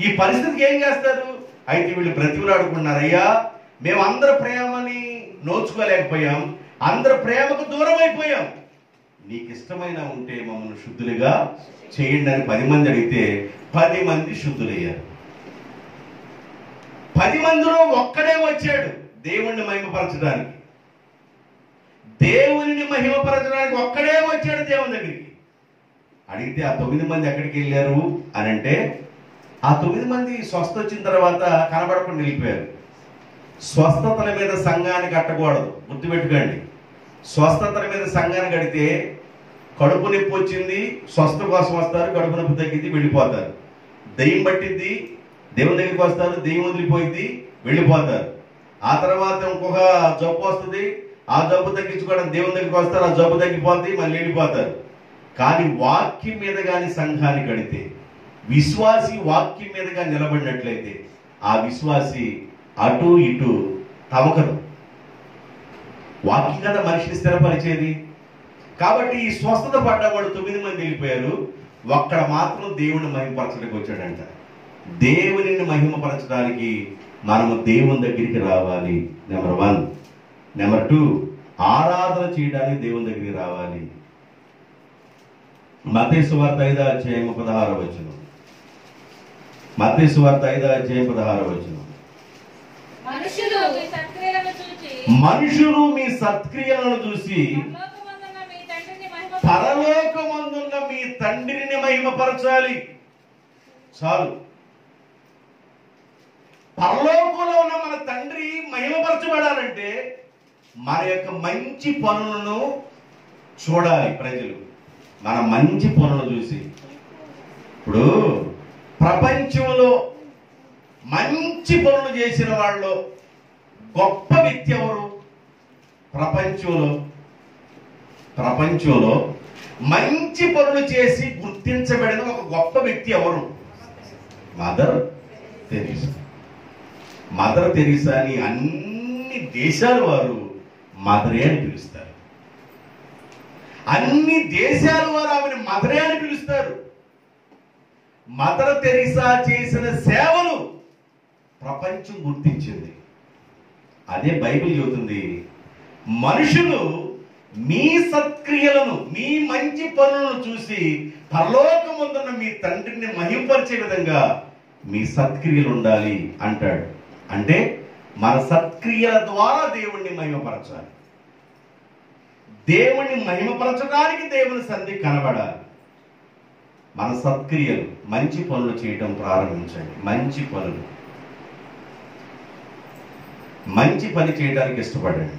ఈ పరిస్థితికి ఏం చేస్తారు? అయితే వీళ్ళు బ్రతిమలాడుకున్నారు, అయ్యా మేము అందరి ప్రేమని నోచుకోలేకపోయాం, అందరి ప్రేమకు దూరం అయిపోయాం, నీకు ఇష్టమైన ఉంటే మమ్మల్ని శుద్ధులుగా చేయండి అని 10 మంది అడిగితే 10 మంది శుద్ధులయ్యారు. 10 మందిలో ఒక్కడే వచ్చాడు దేవుణ్ణి మహిమపరచడానికి. దేవుని మహిమపరచడానికి ఒక్కడే వచ్చాడు దేవుని దగ్గరికి. అడిగితే ఆ 9 మంది ఎక్కడికి వెళ్ళారు అని అంటే, ఆ 9 మంది స్వస్థ వచ్చిన తర్వాత కనబడకుండా వెళ్ళిపోయారు. స్వస్థతల మీద సంఘాన్ని కట్టకూడదు, గుర్తుపెట్టుకోండి. స్వస్థతల మీద సంఘాన్ని కడితే కడుపు నొప్పి వచ్చింది, స్వస్థ కోసం వస్తారు, కడుపు నొప్పి తగ్గింది, వెళ్ళిపోతారు. దెయ్యం పట్టింది, దేవుని దగ్గరికి వస్తారు, దెయ్యం వదిలిపోయింది, వెళ్ళిపోతారు. ఆ తర్వాత ఇంకొక జబ్బు వస్తుంది, ఆ జబ్బు తగ్గించుకోవడం దేవుని దగ్గరికి వస్తారు, ఆ జబ్బు తగ్గిపోతుంది, మళ్ళీ వెళ్ళిపోతారు. కానీ వాక్యం మీద కానీ సంఘాన్ని కడితే, విశ్వాసి వాక్యం మీదగా నిలబడినట్లయితే ఆ విశ్వాసి అటు ఇటు తమకదు. వాక్యం కదా మనిషిని స్థిరపరిచేది. కాబట్టి ఈ స్వస్థత పడ్డవాడు 9 మంది వెళ్ళిపోయారు, ఒక్కడ మాత్రం దేవుని మహిమపరచడానికి వచ్చాడంట. దేవునిని మహిమపరచడానికి మనము దేవుని దగ్గరికి రావాలి. నెంబర్ 1. నెంబర్ 2 ఆరాధన చేయడానికి దేవుని దగ్గరికి రావాలి. మత్తయి సువార్త 5వ అధ్యాయం 16వ వచనం. మత్తయి సువార్త 5వ అధ్యాయం 16వ వచనం. మనుషులు మీ సత్క్రియలను చూసి పరలోకమందున్న మీ తండ్రిని మహిమపరచాలి. చాలు. పరలోకంలో ఉన్న మన తండ్రి మహిమపరచబడాలంటే మన యొక్క మంచి పనులను చూడాలి ప్రజలు. మన మంచి పనులు చూసి. ఇప్పుడు ప్రపంచంలో మంచి పనులు చేసిన వాళ్ళు గొప్ప వ్యక్తి ఎవరు? ప్రపంచంలో మంచి పనులు చేసి గుర్తించబడిన ఒక గొప్ప వ్యక్తి ఎవరు? Mother Teresa. మదర్ తెరీసాని అన్ని దేశాల వారు మదరే అని పిలుస్తారు. అన్ని దేశాల వారు ఆమెను మదరే అని పిలుస్తారు. మదర్ తెరీసా చేసిన సేవలు ప్రపంచం గుర్తించింది. అదే బైబిల్ చెబుతుంది, మనుషులు మీ సత్క్రియలను, మీ మంచి పనులను చూసి పరలోకమందున్న మీ తండ్రిని మహిమపరిచే విధంగా మీ సత్క్రియలు ఉండాలి అంటాడు. అంటే మన సత్క్రియల ద్వారా దేవుణ్ణి మహిమపరచాలి. దేవుణ్ణి మహిమపరచడానికి దేవుని సన్నిధి కనబడాలి. మన సత్క్రియలు, మంచి పనులు చేయటం ప్రారంభించండి. మంచి పని చేయడానికి ఇష్టపడండి.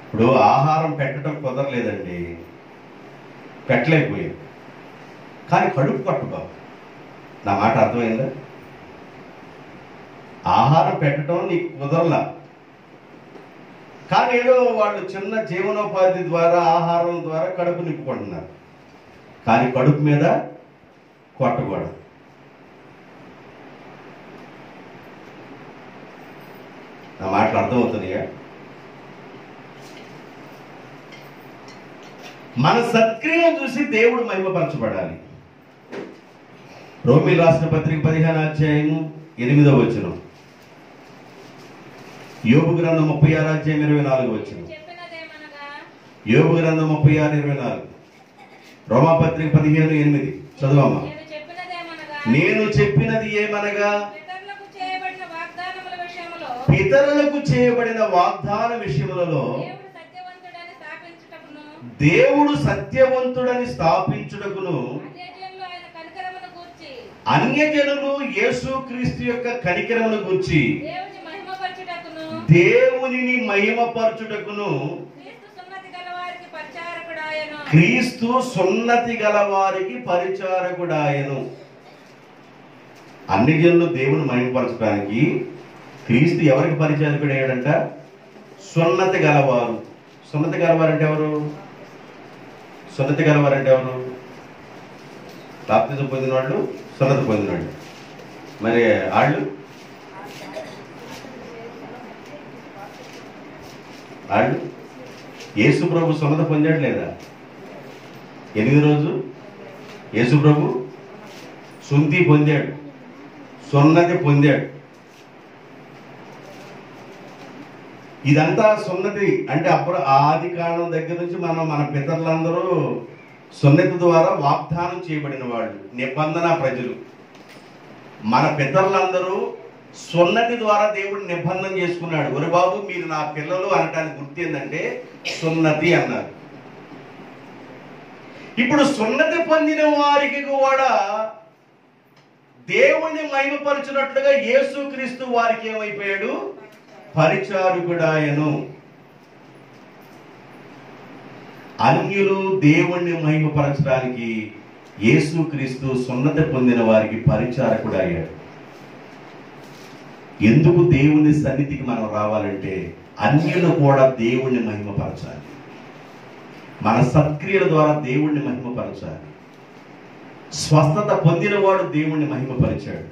ఇప్పుడు ఆహారం పెట్టడం కుదరలేదండి, పెట్టలేకపోయాం, కానీ కడుపు కట్టుకో. నా మాట అర్థమైందా? ఆహారం పెట్టడం నీకు కుదరలా, కానీ ఏదో వాళ్ళు చిన్న జీవనోపాధి ద్వారా ఆహారం ద్వారా కడుపు నింపుకుంటున్నారు. కానీ కడుపు మీద కొట్టకూడదు. నా మాటలు అర్థమవుతున్నాయా? మన సత్క్రియను చూసి దేవుడు మహిమపరచబడాలి. రోమీయులు రాసిన పత్రిక 15వ అధ్యాయము 8వ వచనం, యోబు గ్రంథం 36వ అధ్యాయం 24వ వచనం, యోబు గ్రంథం 36:24, రోమాపత్రిక 15:8 చదవమ్మా. నేను చెప్పినది ఏమనగా పితరులకు చేయబడిన వాగ్దాన విషయములలో దేవుడు సత్యవంతుడని స్థాపించుటకును అన్యజనులు యేసుక్రీస్తు యొక్క కనికరమును గూర్చి దేవునిని మహిమపరచుటకును క్రీస్తు సున్నతి గల వారికి పరిచారకుడాయను. అన్ని జనులు దేవుని మహిమపరచడానికి క్రీస్తు ఎవరికి పరిచారకుడయ్యాడంట? సున్నతి గలవారు. సున్నతి గలవారంటే ఎవరు? సున్నతి గలవారంటే ఎవరు? బాప్తిజం పొందిన వాళ్ళు, సున్నతి పొందిన వాళ్ళు. మరి వాళ్ళు యేసు ప్రభు సున్నతి పొందాడు లేదా? 8వ రోజు యేసు ప్రభు సుంతి పొందాడు, సున్నతి పొందాడు. ఇదంతా సున్నతి అంటే అప్పుడు ఆది కాలం దగ్గర నుంచి మన పితరులందరూ సున్నతి ద్వారా వాగ్దానం చేయబడిన వాళ్ళు, నిబంధన ప్రజలు. మన పితరులందరూ సున్నతి ద్వారా దేవుడు నిబంధన చేసుకున్నాడు. ఒరే బాబు మీరు నా పిల్లలు అనటానికి గుర్తు ఏంటంటే సున్నతి అన్నారు. ఇప్పుడు సున్నతి పొందిన వారికి కూడా దేవుణ్ణి మహిమపరచినట్లుగా యేసుక్రీస్తు వారికి ఏమైపోయాడు? పరిచారకుడాయను. అన్యులు దేవుణ్ణి మహిమపరచడానికి యేసుక్రీస్తు సున్నతి పొందిన వారికి పరిచారకుడయ్యాడు. ఎందుకు దేవుని సన్నిధికి మనం రావాలంటే అన్యులు కూడా దేవుణ్ణి మహిమపరచాలి. మన సత్క్రియల ద్వారా దేవుణ్ణి మహిమపరచాలి. స్వస్థత పొందినవాడు దేవుణ్ణి మహిమపరిచాడు.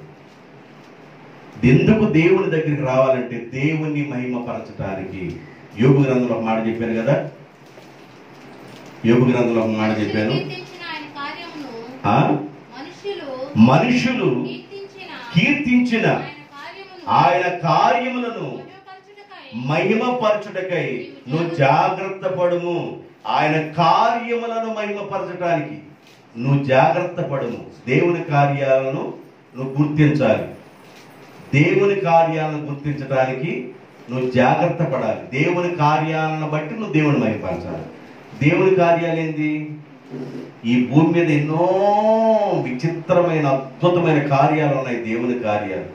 ఎందుకు దేవుని దగ్గరికి రావాలంటే దేవుణ్ణి మహిమపరచడానికి. యోబు గ్రంథంలో ఒక మాట చెప్పాను కదా, యోబు గ్రంథంలో ఒక మాట చెప్పాను. మనుషులు కీర్తించిన ఆయన కార్యములను మహిమపరచుటకై నువ్వు జాగ్రత్త పడుము. ఆయన కార్యములను మహిమపరచడానికి నువ్వు జాగ్రత్త పడుము. దేవుని కార్యాలను నువ్వు గుర్తించాలి. దేవుని కార్యాలను గుర్తించడానికి నువ్వు జాగ్రత్త పడాలి. దేవుని కార్యాలను బట్టి నువ్వు దేవుని మహిమపరచాలి. దేవుని కార్యాలు ఏంది? ఈ భూమి మీద ఎన్నో విచిత్రమైన అద్భుతమైన కార్యాలు ఉన్నాయి. దేవుని కార్యాలు.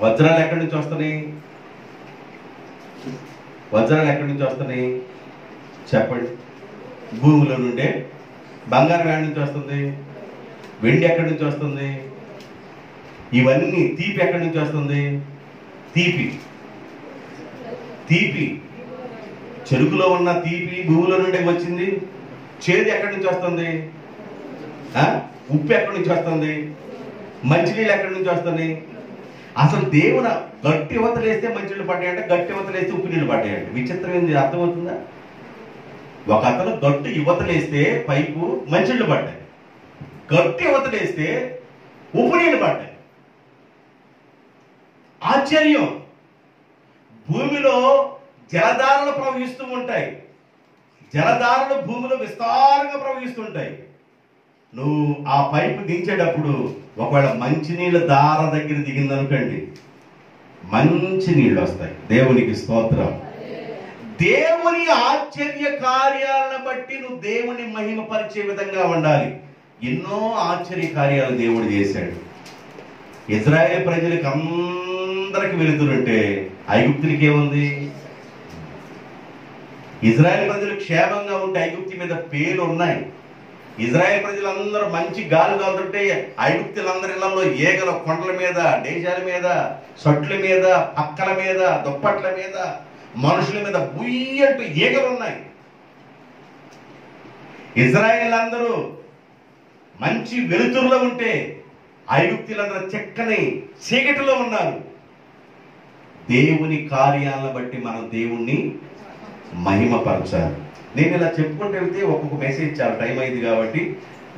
వజ్రాలు ఎక్కడి నుంచి వస్తున్నాయి? వజ్రాలు ఎక్కడి నుంచి వస్తున్నాయి చెప్పండి? భూమిలో నుండే. బంగారం ఎక్కడి నుంచి వస్తుంది? వెండి ఎక్కడి నుంచి వస్తుంది? ఇవన్నీ. తీపి ఎక్కడి నుంచి వస్తుంది? తీపి చెరుకులో ఉన్న తీపి భూమిలో నుండే వచ్చింది. చేదు ఎక్కడి నుంచి వస్తుంది? ఉప్పు ఎక్కడి నుంచి వస్తుంది? మంచినీళ్ళు ఎక్కడి నుంచి వస్తుంది? అసలు దేవుడు గట్టి యువతలేస్తే మంచినీళ్ళు పడ్డాయంటే, గట్టి యువతలేస్తే ఉప్పు నీళ్ళు పడ్డాయంటే. విచిత్రం ఏంది? అర్థమవుతుందా? ఒక అతను గట్టు యువతలేస్తే పైపు మంచినీళ్ళు పడ్డాయి, గట్టి యువతలేస్తే ఉప్పు నీళ్ళు పడ్డాయి. ఆశ్చర్యం. భూమిలో జలధారలు ప్రవహిస్తూ ఉంటాయి. జలధారలు భూమిలో విస్తారంగా ప్రవహిస్తుంటాయి. నువ్వు ఆ పైపు దించేటప్పుడు ఒకవేళ మంచినీళ్ళ దార దగ్గర దిగిందనుకోండి, మంచి నీళ్ళు వస్తాయి. దేవునికి స్తోత్రం. దేవుని ఆశ్చర్య కార్యాలను బట్టి నువ్వు దేవుని మహిమపరిచే విధంగా ఉండాలి. ఎన్నో ఆశ్చర్య కార్యాలు దేవుడు చేశాడు. ఇజ్రాయేల్ ప్రజలకు అందరికి వెళుతుంటే ఐగుప్తులకి ఏముంది? ఇజ్రాయేల్ ప్రజలు క్షేమంగా ఉంటే ఐగుప్తు మీద పేర్లు ఉన్నాయి. ఇజ్రాయెల్ ప్రజలందరూ మంచి గాలి తోలుతుంటే ఐగుప్తులందరి ఇళ్లలో ఏగల కొండల మీద, దేశాల మీద, సొట్ల మీద, పక్కల మీద, దుప్పట్ల మీద, మనుషుల మీద బుయ్యంటూ ఈగలు ఉన్నాయి. ఇజ్రాయెల్ అందరూ మంచి వెలుతురులో ఉంటే ఐగుప్తులందరూ చక్కని చీకటిలో ఉన్నారు. దేవుని కార్యాలను బట్టి మనం దేవుణ్ణి మహిమపరచాలి. నేను ఇలా చెప్పుకుంటూ వెళ్తే ఒక్కొక్క మెసేజ్ చాలా టైం అయింది కాబట్టి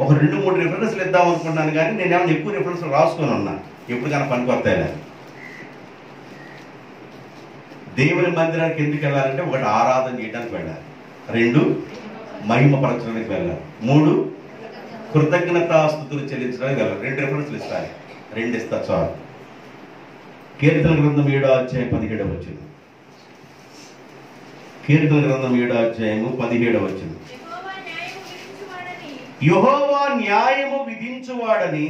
ఒక 2-3 రిఫరెన్స్లు ఇద్దాం అనుకున్నాను, కానీ నేను ఏమైనా ఎక్కువ రిఫరెన్స్లు రాసుకొని ఉన్నా, ఎప్పుడు కానీ పనికొస్తాయి. దేవుని మందిరానికి ఎందుకు వెళ్ళాలంటే 1 ఆరాధన చేయడానికి వెళ్ళాలి, 2 మహిమపరచడానికి వెళ్ళాలి, 3 కృతజ్ఞతాస్తుతులు చెల్లించడానికి వెళ్ళాలి. 2 రిఫరెన్స్లు ఇస్తాను, 2 ఇస్తా చాలు. కీర్తన గ్రంథం 7వ అధ్యాయం 17వ వచనం. కీర్తన గ్రంథం 7వ అధ్యాయము 17వ వచనం. యెహోవా న్యాయము విధించువాడని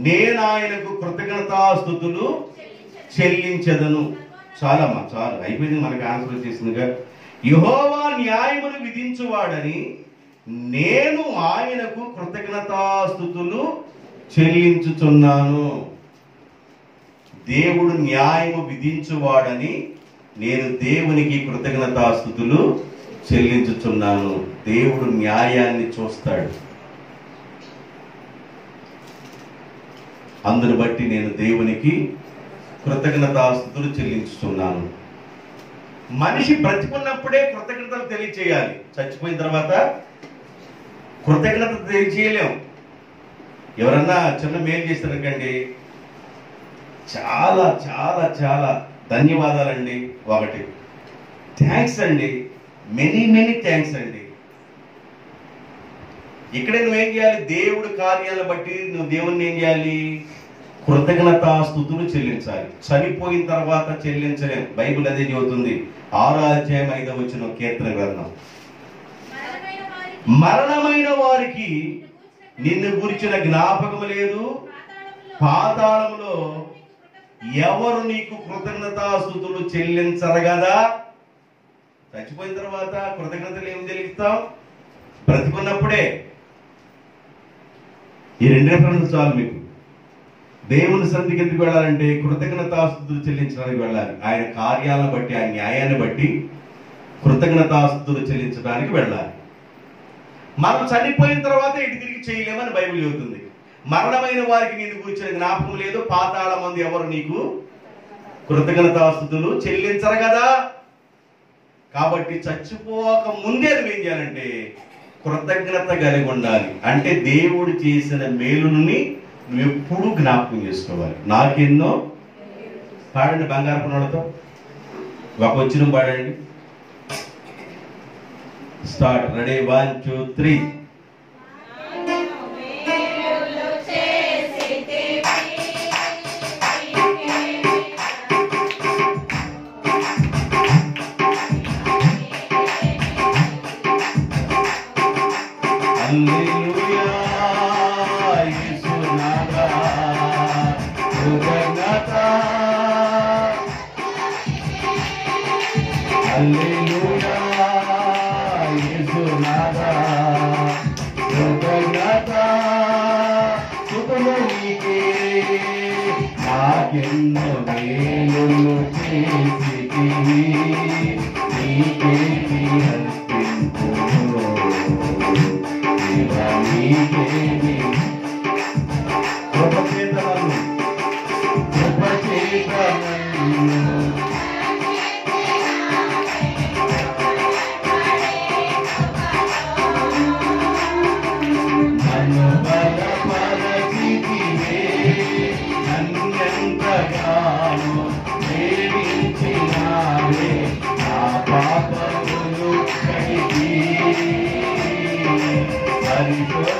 నేను ఆయనకు కృతజ్ఞతాస్తుతులు చెల్లించెదను. చాలమ్మా, చాలు, అయిపోయింది, మనకి ఆన్సర్ వచ్చేసిందిగా. యెహోవా న్యాయమును విధించువాడని నేను ఆయనకు కృతజ్ఞతాస్తుతులు చెల్లించుచున్నాను. దేవుడు న్యాయము విధించువాడని నేను దేవునికి కృతజ్ఞతాస్తుతులు చెల్లించుచున్నాను. దేవుడు న్యాయాన్ని చూస్తాడు, అందును బట్టి నేను దేవునికి కృతజ్ఞతాస్తుతులు చెల్లించుచున్నాను. మనిషి బ్రతికున్నప్పుడే కృతజ్ఞతలు తెలియచేయాలి, చచ్చిపోయిన తర్వాత కృతజ్ఞత తెలియచేయలేం. ఎవరన్నా చిన్న మేలు చేస్తారకండి, చాలా చాలా చాలా ధన్యవాదాలండి, 1 థ్యాంక్స్ అండి, మెనీ థ్యాంక్స్ అండి. ఇక్కడే నువ్వేం చేయాలి? దేవుడి కార్యాలను బట్టి నువ్వు దేవుణ్ణి ఏం చేయాలి? కృతజ్ఞతాస్తుతులు చెల్లించాలి. చనిపోయిన తర్వాత చెల్లించలేం, బైబిల్ అదే చెబుతుంది. 6వ అధ్యాయం 5వ వచనం కీర్తన గ్రంథం. మరణమైన వారికి నిన్ను గురించిన జ్ఞాపకము లేదు, పాతాళములో ఎవరు నీకు కృతజ్ఞతాస్తుతులు చెల్లించరు కదా. చచ్చిపోయిన తర్వాత కృతజ్ఞతలు ఏమి చెల్లిస్తాం? బ్రతికున్నప్పుడే. ఈ 2 రిఫరెన్స్ చాలు మీకు. దేవుని సన్నిధికి ఎందుకు వెళ్ళాలంటే కృతజ్ఞతాస్తుతులు చెల్లించడానికి వెళ్ళాలి. ఆయన కార్యాలను బట్టి, ఆయన న్యాయాన్ని బట్టి కృతజ్ఞతాస్తుతులు చెల్లించడానికి వెళ్ళాలి. మనం చనిపోయిన తర్వాత ఇటు తిరిగి చేయలేమని బైబిల్ చెబుతుంది. మరణమైన వారికి నిన్ను గురించిన జ్ఞాపకం లేదు, పాతాళం మంది ఎవరు నీకు కృతజ్ఞతాస్తుతులు చెల్లించరు కదా. కాబట్టి చచ్చిపోక ముందే నువ్వేం చేయాలంటే కృతజ్ఞత కలిగి ఉండాలి. అంటే దేవుడు చేసిన మేలుని నువ్వు ఎప్పుడు జ్ఞాపకం చేసుకోవాలి. నాకెన్నో పాడండి, బంగారు పనులతో 1 వచనం పాడండి. Start, ready, 1 2 3. హల్లెలూయా యేసునాథా కృతజ్ఞత. హల్లెలూయా యేసునాథా కృతజ్ఞత. స్తుతులు నీకే, నాకెన్నో మేలులు చేసితివి, నీకే అర్పింతును. పరిశుద్ధ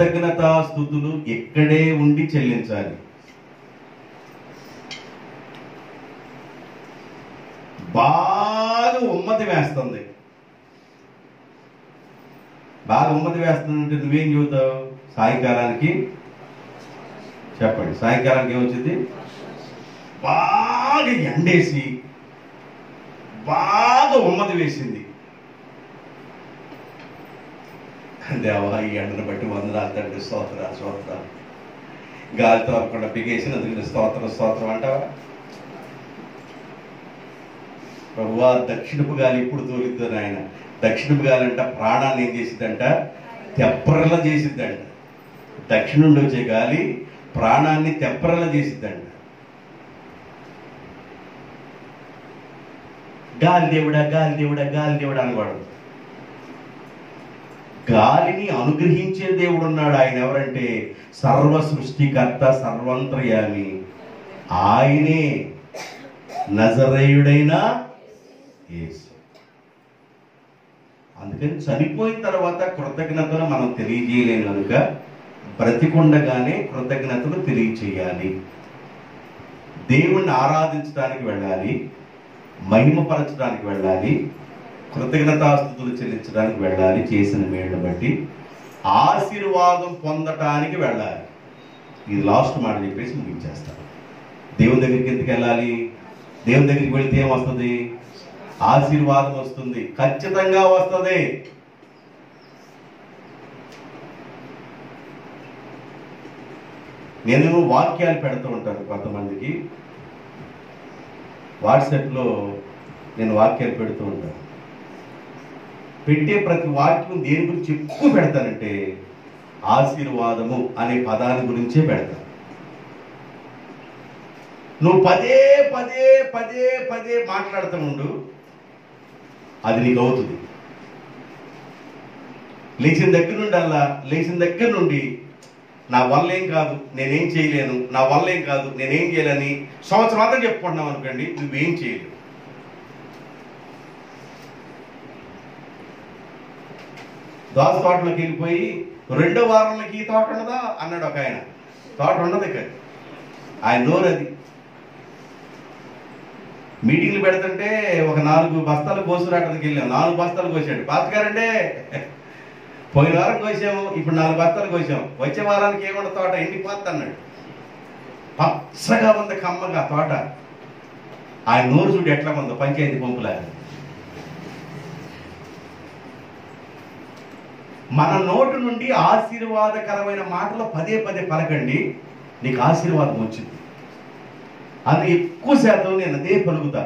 కృతజ్ఞతాస్తుతులు ఇక్కడే ఉండి చెల్లించాలి. బాగా ఉమ్మతి వేస్తుంది, బాగా ఉమ్మతి వేస్తుందంటే నువ్వేం చెబుతావు? సాయంకాలానికి చెప్పండి, సాయంకాలానికి ఏమొచ్చింది? బాగా ఎండేసి బాగా ఉమ్మతి వేసింది. దేవా ఈ ఎండను బట్టి వందనాలు తండ్రి, స్తోత్రాలు స్తోత్రాలు. గాలితో అక్కడ బిగేసినందుకు స్తోత్రం స్తోత్రం అంటావా? ప్రభువా దక్షిణపు గాలి ఇప్పుడు తోలిద్దు నాయన. దక్షిణపు గాలి అంట ప్రాణాన్ని ఏం చేసిద్దంట? తెప్పరలా చేసిద్దంట. దక్షిణం నుండి వచ్చే గాలి ప్రాణాన్ని తెప్పరలా చేసిద్దంట. గాలి దేవుడా గాలి దేవుడా గాలి దేవుడా అనకూడదు. గాలిని అనుగ్రహించే దేవుడు ఉన్నాడు. ఆయన ఎవరంటే సర్వ సృష్టికర్త, సర్వంతర్యామి. ఆయనే నజరేయుడైన యేసు. అందుకని చనిపోయిన తర్వాత కృతజ్ఞతను మనం తెలియజేయలేము కనుక బ్రతికుండగానే కృతజ్ఞతలు తెలియచేయాలి. దేవుణ్ణి ఆరాధించడానికి వెళ్ళాలి, మహిమపరచడానికి వెళ్ళాలి, కృతజ్ఞతాస్తుతులు చెల్లించడానికి వెళ్ళాలి. చేసిన మేళ్లు బట్టి ఆశీర్వాదం పొందటానికి వెళ్ళాలి. ఇది లాస్ట్ మాట చెప్పేసి ముగించేస్తాను. దేవుని దగ్గరికి ఎందుకు వెళ్ళాలి? దేవుని దగ్గరికి వెళితే ఏమొస్తుంది? ఆశీర్వాదం వస్తుంది, ఖచ్చితంగా వస్తుంది. నేను వాక్యాలు పెడుతూ ఉంటాను కొంతమందికి, వాట్సాప్లో నేను వాక్యాలు పెడుతూ ఉంటాను. పెట్టే ప్రతి వాక్యం దేని గురించి ఎక్కువ పెడతానంటే ఆశీర్వాదము అనే పదాల గురించే పెడతాను. నువ్వు పదే పదే పదే పదే మాట్లాడుతూ ఉండు, అది నీకు అవుతుంది. లేచిన దగ్గర నుండి నా వల్ల ఏం కాదు, నేనేం చేయలేను, నా వల్ల ఏం కాదు, నేనేం చేయలేని సంవత్సరం అంతా చెప్పుకుంటున్నావు అనుకోండి, నువ్వేం చేయలేవు. దోస తోటలోకి వెళ్ళిపోయి 2వ వారంలోకి ఈ తోట ఉన్నదా అన్నాడు ఒక ఆయన. తోట ఉన్నది కదా, ఆయన నోరు అది. మీటింగ్లు పెడుతుంటే ఒక 4 బస్తాలు కోసురాటకి వెళ్ళాం. 4 బస్తాలు కోసాడు. పాస్గారంటే పోయిన వారం కోసాము, ఇప్పుడు 4 బస్తాలు కోసాం. వచ్చే వారానికి ఏమన్నా తోట ఎండిపోద్ది అన్నాడు. పచ్చగా ఉంది కమ్మగా తోట. ఆయన నోరు చూడు ఎట్లా ఉందో, పంచాయతీ పంపులా. మన నోటు నుండి ఆశీర్వాదకరమైన మాటలు పదే పదే పలకండి, నీకు ఆశీర్వాదం వచ్చింది. అది ఎక్కువ శాతం నేను అదే పలుకుతా,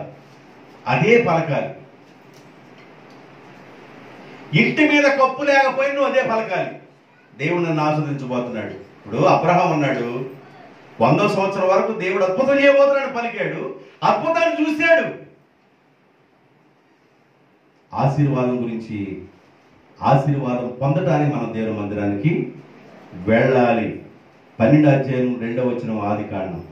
అదే పలకాలి. ఇంటి మీద కప్పు లేకపోయి నువ్వు అదే పలకాలి. దేవుడు నన్ను ఆస్వాదించబోతున్నాడు. ఇప్పుడు అబ్రహాం అన్నాడు 100వ సంవత్సరం వరకు దేవుడు అద్భుతం చేయబోతున్నాడు పలికాడు, అద్భుతాన్ని చూశాడు. ఆశీర్వాదం గురించి, ఆశీర్వాదం పొందడానికి మనం దేవుని మందిరానికి వెళ్ళాలి. 12వ అధ్యాయం 2వ వచనం ఆదికాండం.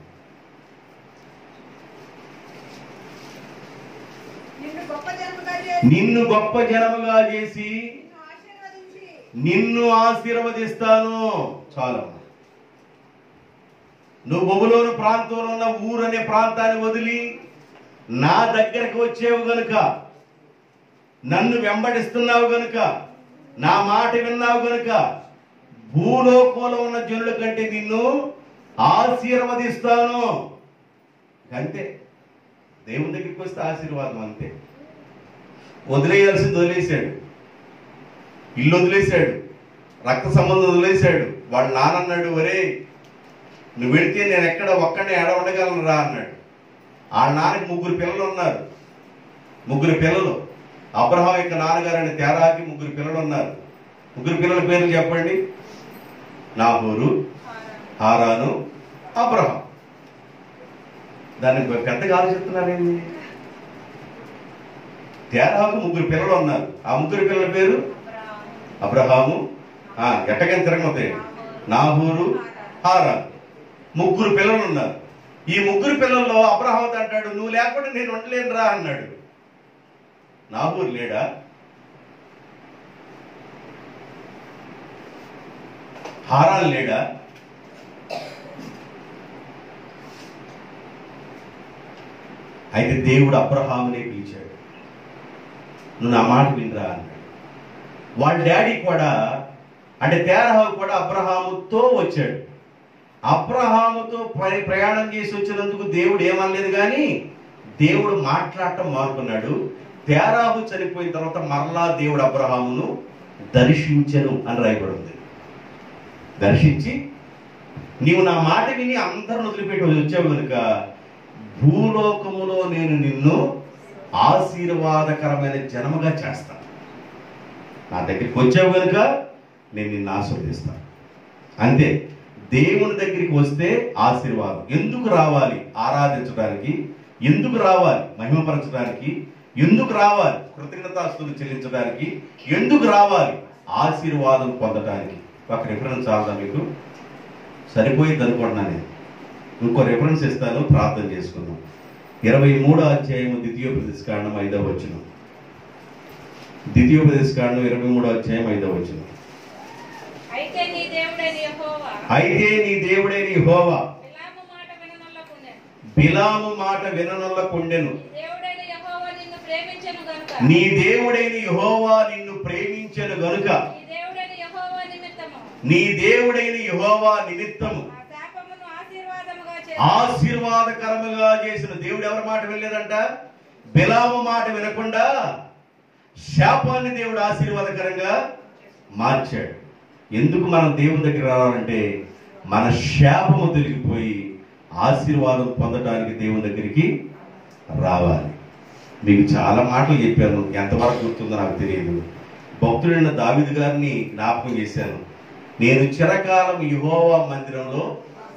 నిన్ను గొప్ప జనముగా చేసి నిన్ను ఆశీర్వదిస్తాను. చాలు. నువ్వు బబులోను ప్రాంతంలో ఉన్న ఊరనే ప్రాంతాన్ని వదిలి నా దగ్గరకు వచ్చేవు గనుక, నన్ను వెంబడిస్తున్నావు గనుక, నా మాట విన్నావు గనుక భూలోకంలో ఉన్న జనుల కంటే నిన్ను ఆశీర్వదిస్తాను. అంతే. దేవుని దగ్గరికి వస్తే ఆశీర్వాదం అంతే. వదిలేయాల్సింది వదిలేశాడు, ఇల్లు వదిలేశాడు, రక్త సంబంధం వదిలేశాడు. వాడు నానన్నాడు, ఒరే నువ్వు వెళితే నేను ఎక్కడ ఒక్కడే ఎడ ఉండగలను రా అన్నాడు. ఆ నాన్నకి 3 పిల్లలు ఉన్నారు. 3 పిల్లలు. అబ్రహాం యొక్క నాన్నగారు అని తేరాకి 3 పిల్లలు ఉన్నారు. 3 పిల్లల పేర్లు చెప్పండి. నాహోరు, హారాను, అబ్రహాం. దానికి పెద్దగా ఆలోచిస్తున్నారేంటి? తేరాకు 3 పిల్లలు ఉన్నారు. ఆ 3 పిల్లల పేరు అబ్రహాము, ఎట్టకని తిరగమవుతాయి, నాహోరు, హారాను. 3 పిల్లలు ఉన్నారు. ఈ 3 పిల్లల్లో అబ్రహాం అంటాడు, నువ్వు లేకుండా నేను ఉండలేను రా అన్నాడు. నాహోరు లేడా? హారాన్ లేడా? అయితే దేవుడు అబ్రహామునే పిలిచాడు, నువ్వు నా మాట వినరా అన్నాడు. వాళ్ళ డాడీ కూడా అంటే తేరహు కూడా అబ్రహాముతో వచ్చాడు. అబ్రహాముతో ప్రయాణం చేసి వచ్చినందుకు దేవుడు ఏమనలేదు, కానీ దేవుడు మాట్లాడటం మానుకున్నాడు. తేరహు చనిపోయిన తర్వాత మరలా దేవుడు అబ్రహామును దర్శించెను అని రాయబడింది. దర్శించి, నీవు నా మాట విని అందరిని వదిలిపెట్టి వచ్చావు కనుక భూలోకములో నేను నిన్ను ఆశీర్వాదకరమైన జనముగా చేస్తాను. నా దగ్గరికి వచ్చావు కనుక నేను నిన్ను ఆశీర్వదిస్తాను. అంతే. దేవుని దగ్గరికి వస్తే ఆశీర్వాదం. ఎందుకు రావాలి? ఆరాధించడానికి. ఎందుకు రావాలి? మహిమపరచడానికి. ఎందుకు రావాలి? కృతజ్ఞతాస్తుతులు చెల్లించడానికి. ఎందుకు రావాలి? ఆశీర్వాదం పొందడానికి. ఒక రిఫరెన్స్ చాలదా మీకు? సరిపోయింది అనుకుంటున్నా నేను. ఇంకో రిఫరెన్స్ ఇస్తాను, ప్రార్థన చేసుకుందాం. 23వ అధ్యాయము ద్వితీయోపదేశకాండం 5వ వచనం. ద్వితీయోపదేశకాండం 23వ అధ్యాయం 5వ వచనం. అయితే నీ దేవుడైన యెహోవా బిలాము మాట విననొల్లకుండెను. నీ దేవుడైన యెహోవా నిన్ను ప్రేమించెను గనుక, నీ దేవుడైన యెహోవా నిమిత్తము ఆశీర్వాదకరముగా చేసిన. దేవుడు ఎవరి మాట వినలేదంట? బిలాము మాట వినకుండా శాపాన్ని దేవుడు ఆశీర్వాదకరంగా మార్చాడు. ఎందుకు మనం దేవుని దగ్గర రావాలంటే మన శాపము తొలగిపోయి ఆశీర్వాదం పొందడానికి దేవుని దగ్గరికి రావాలి. మీకు చాలా మాటలు చెప్పాను, ఎంతవరకు గుర్తుందో నాకు తెలియదు. భక్తుడైన దావీదు గారిని జ్ఞాపకం చేశాను. నేను చిరకాలం యెహోవా మందిరంలో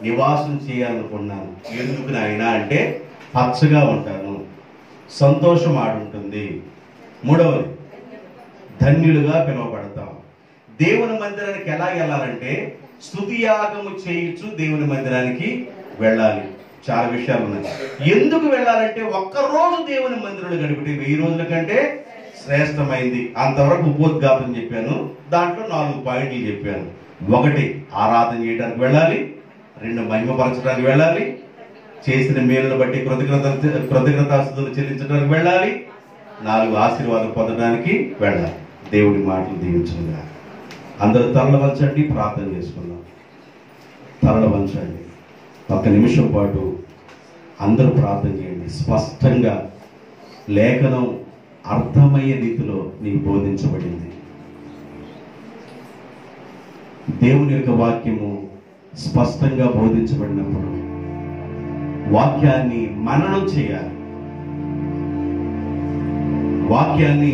నివాసం చేయాలనుకున్నాను. ఎందుకు నాయనా అంటే పచ్చగా ఉంటాను, సంతోషం ఆడుంటుంది. మూడవది, ధన్యులుగా పిలువబడతాం. దేవుని మందిరానికి ఎలా వెళ్ళాలంటే స్తుతియాగము చేయించు దేవుని మందిరానికి వెళ్ళాలి. చాలా విషయాలు ఉన్నాయి. ఎందుకు వెళ్ళాలంటే ఒక్కరోజు దేవుని మందిరంలో గడిపితే 1000 రోజుల కంటే శ్రేష్టమైంది. అంతవరకు ఉపోద్ఘాతం చెప్పాను, దాంట్లో 4 పాయింట్లు చెప్పాను. 1, ఆరాధన చేయడానికి వెళ్ళాలి. 2, మహిమపరచడానికి వెళ్ళాలి. చేసిన మేలును బట్టి కృతజ్ఞతాస్తుతులు చెల్లించడానికి వెళ్ళాలి. 4, ఆశీర్వాదం పొందడానికి వెళ్ళాలి. దేవుడి మాటలు దీవించుగా. అందరూ తరల వంచండి, ప్రార్థన చేసుకుందాం. తరల వంచండి. 1 నిమిషం పాటు అందరూ ప్రార్థన చేయండి. స్పష్టంగా లేఖనం అర్థమయ్యే రీతిలో నీకు బోధించబడింది. దేవుని యొక్క వాక్యము స్పష్టంగా బోధించబడినప్పుడు వాక్యాన్ని మననం చేయాలి. వాక్యాన్ని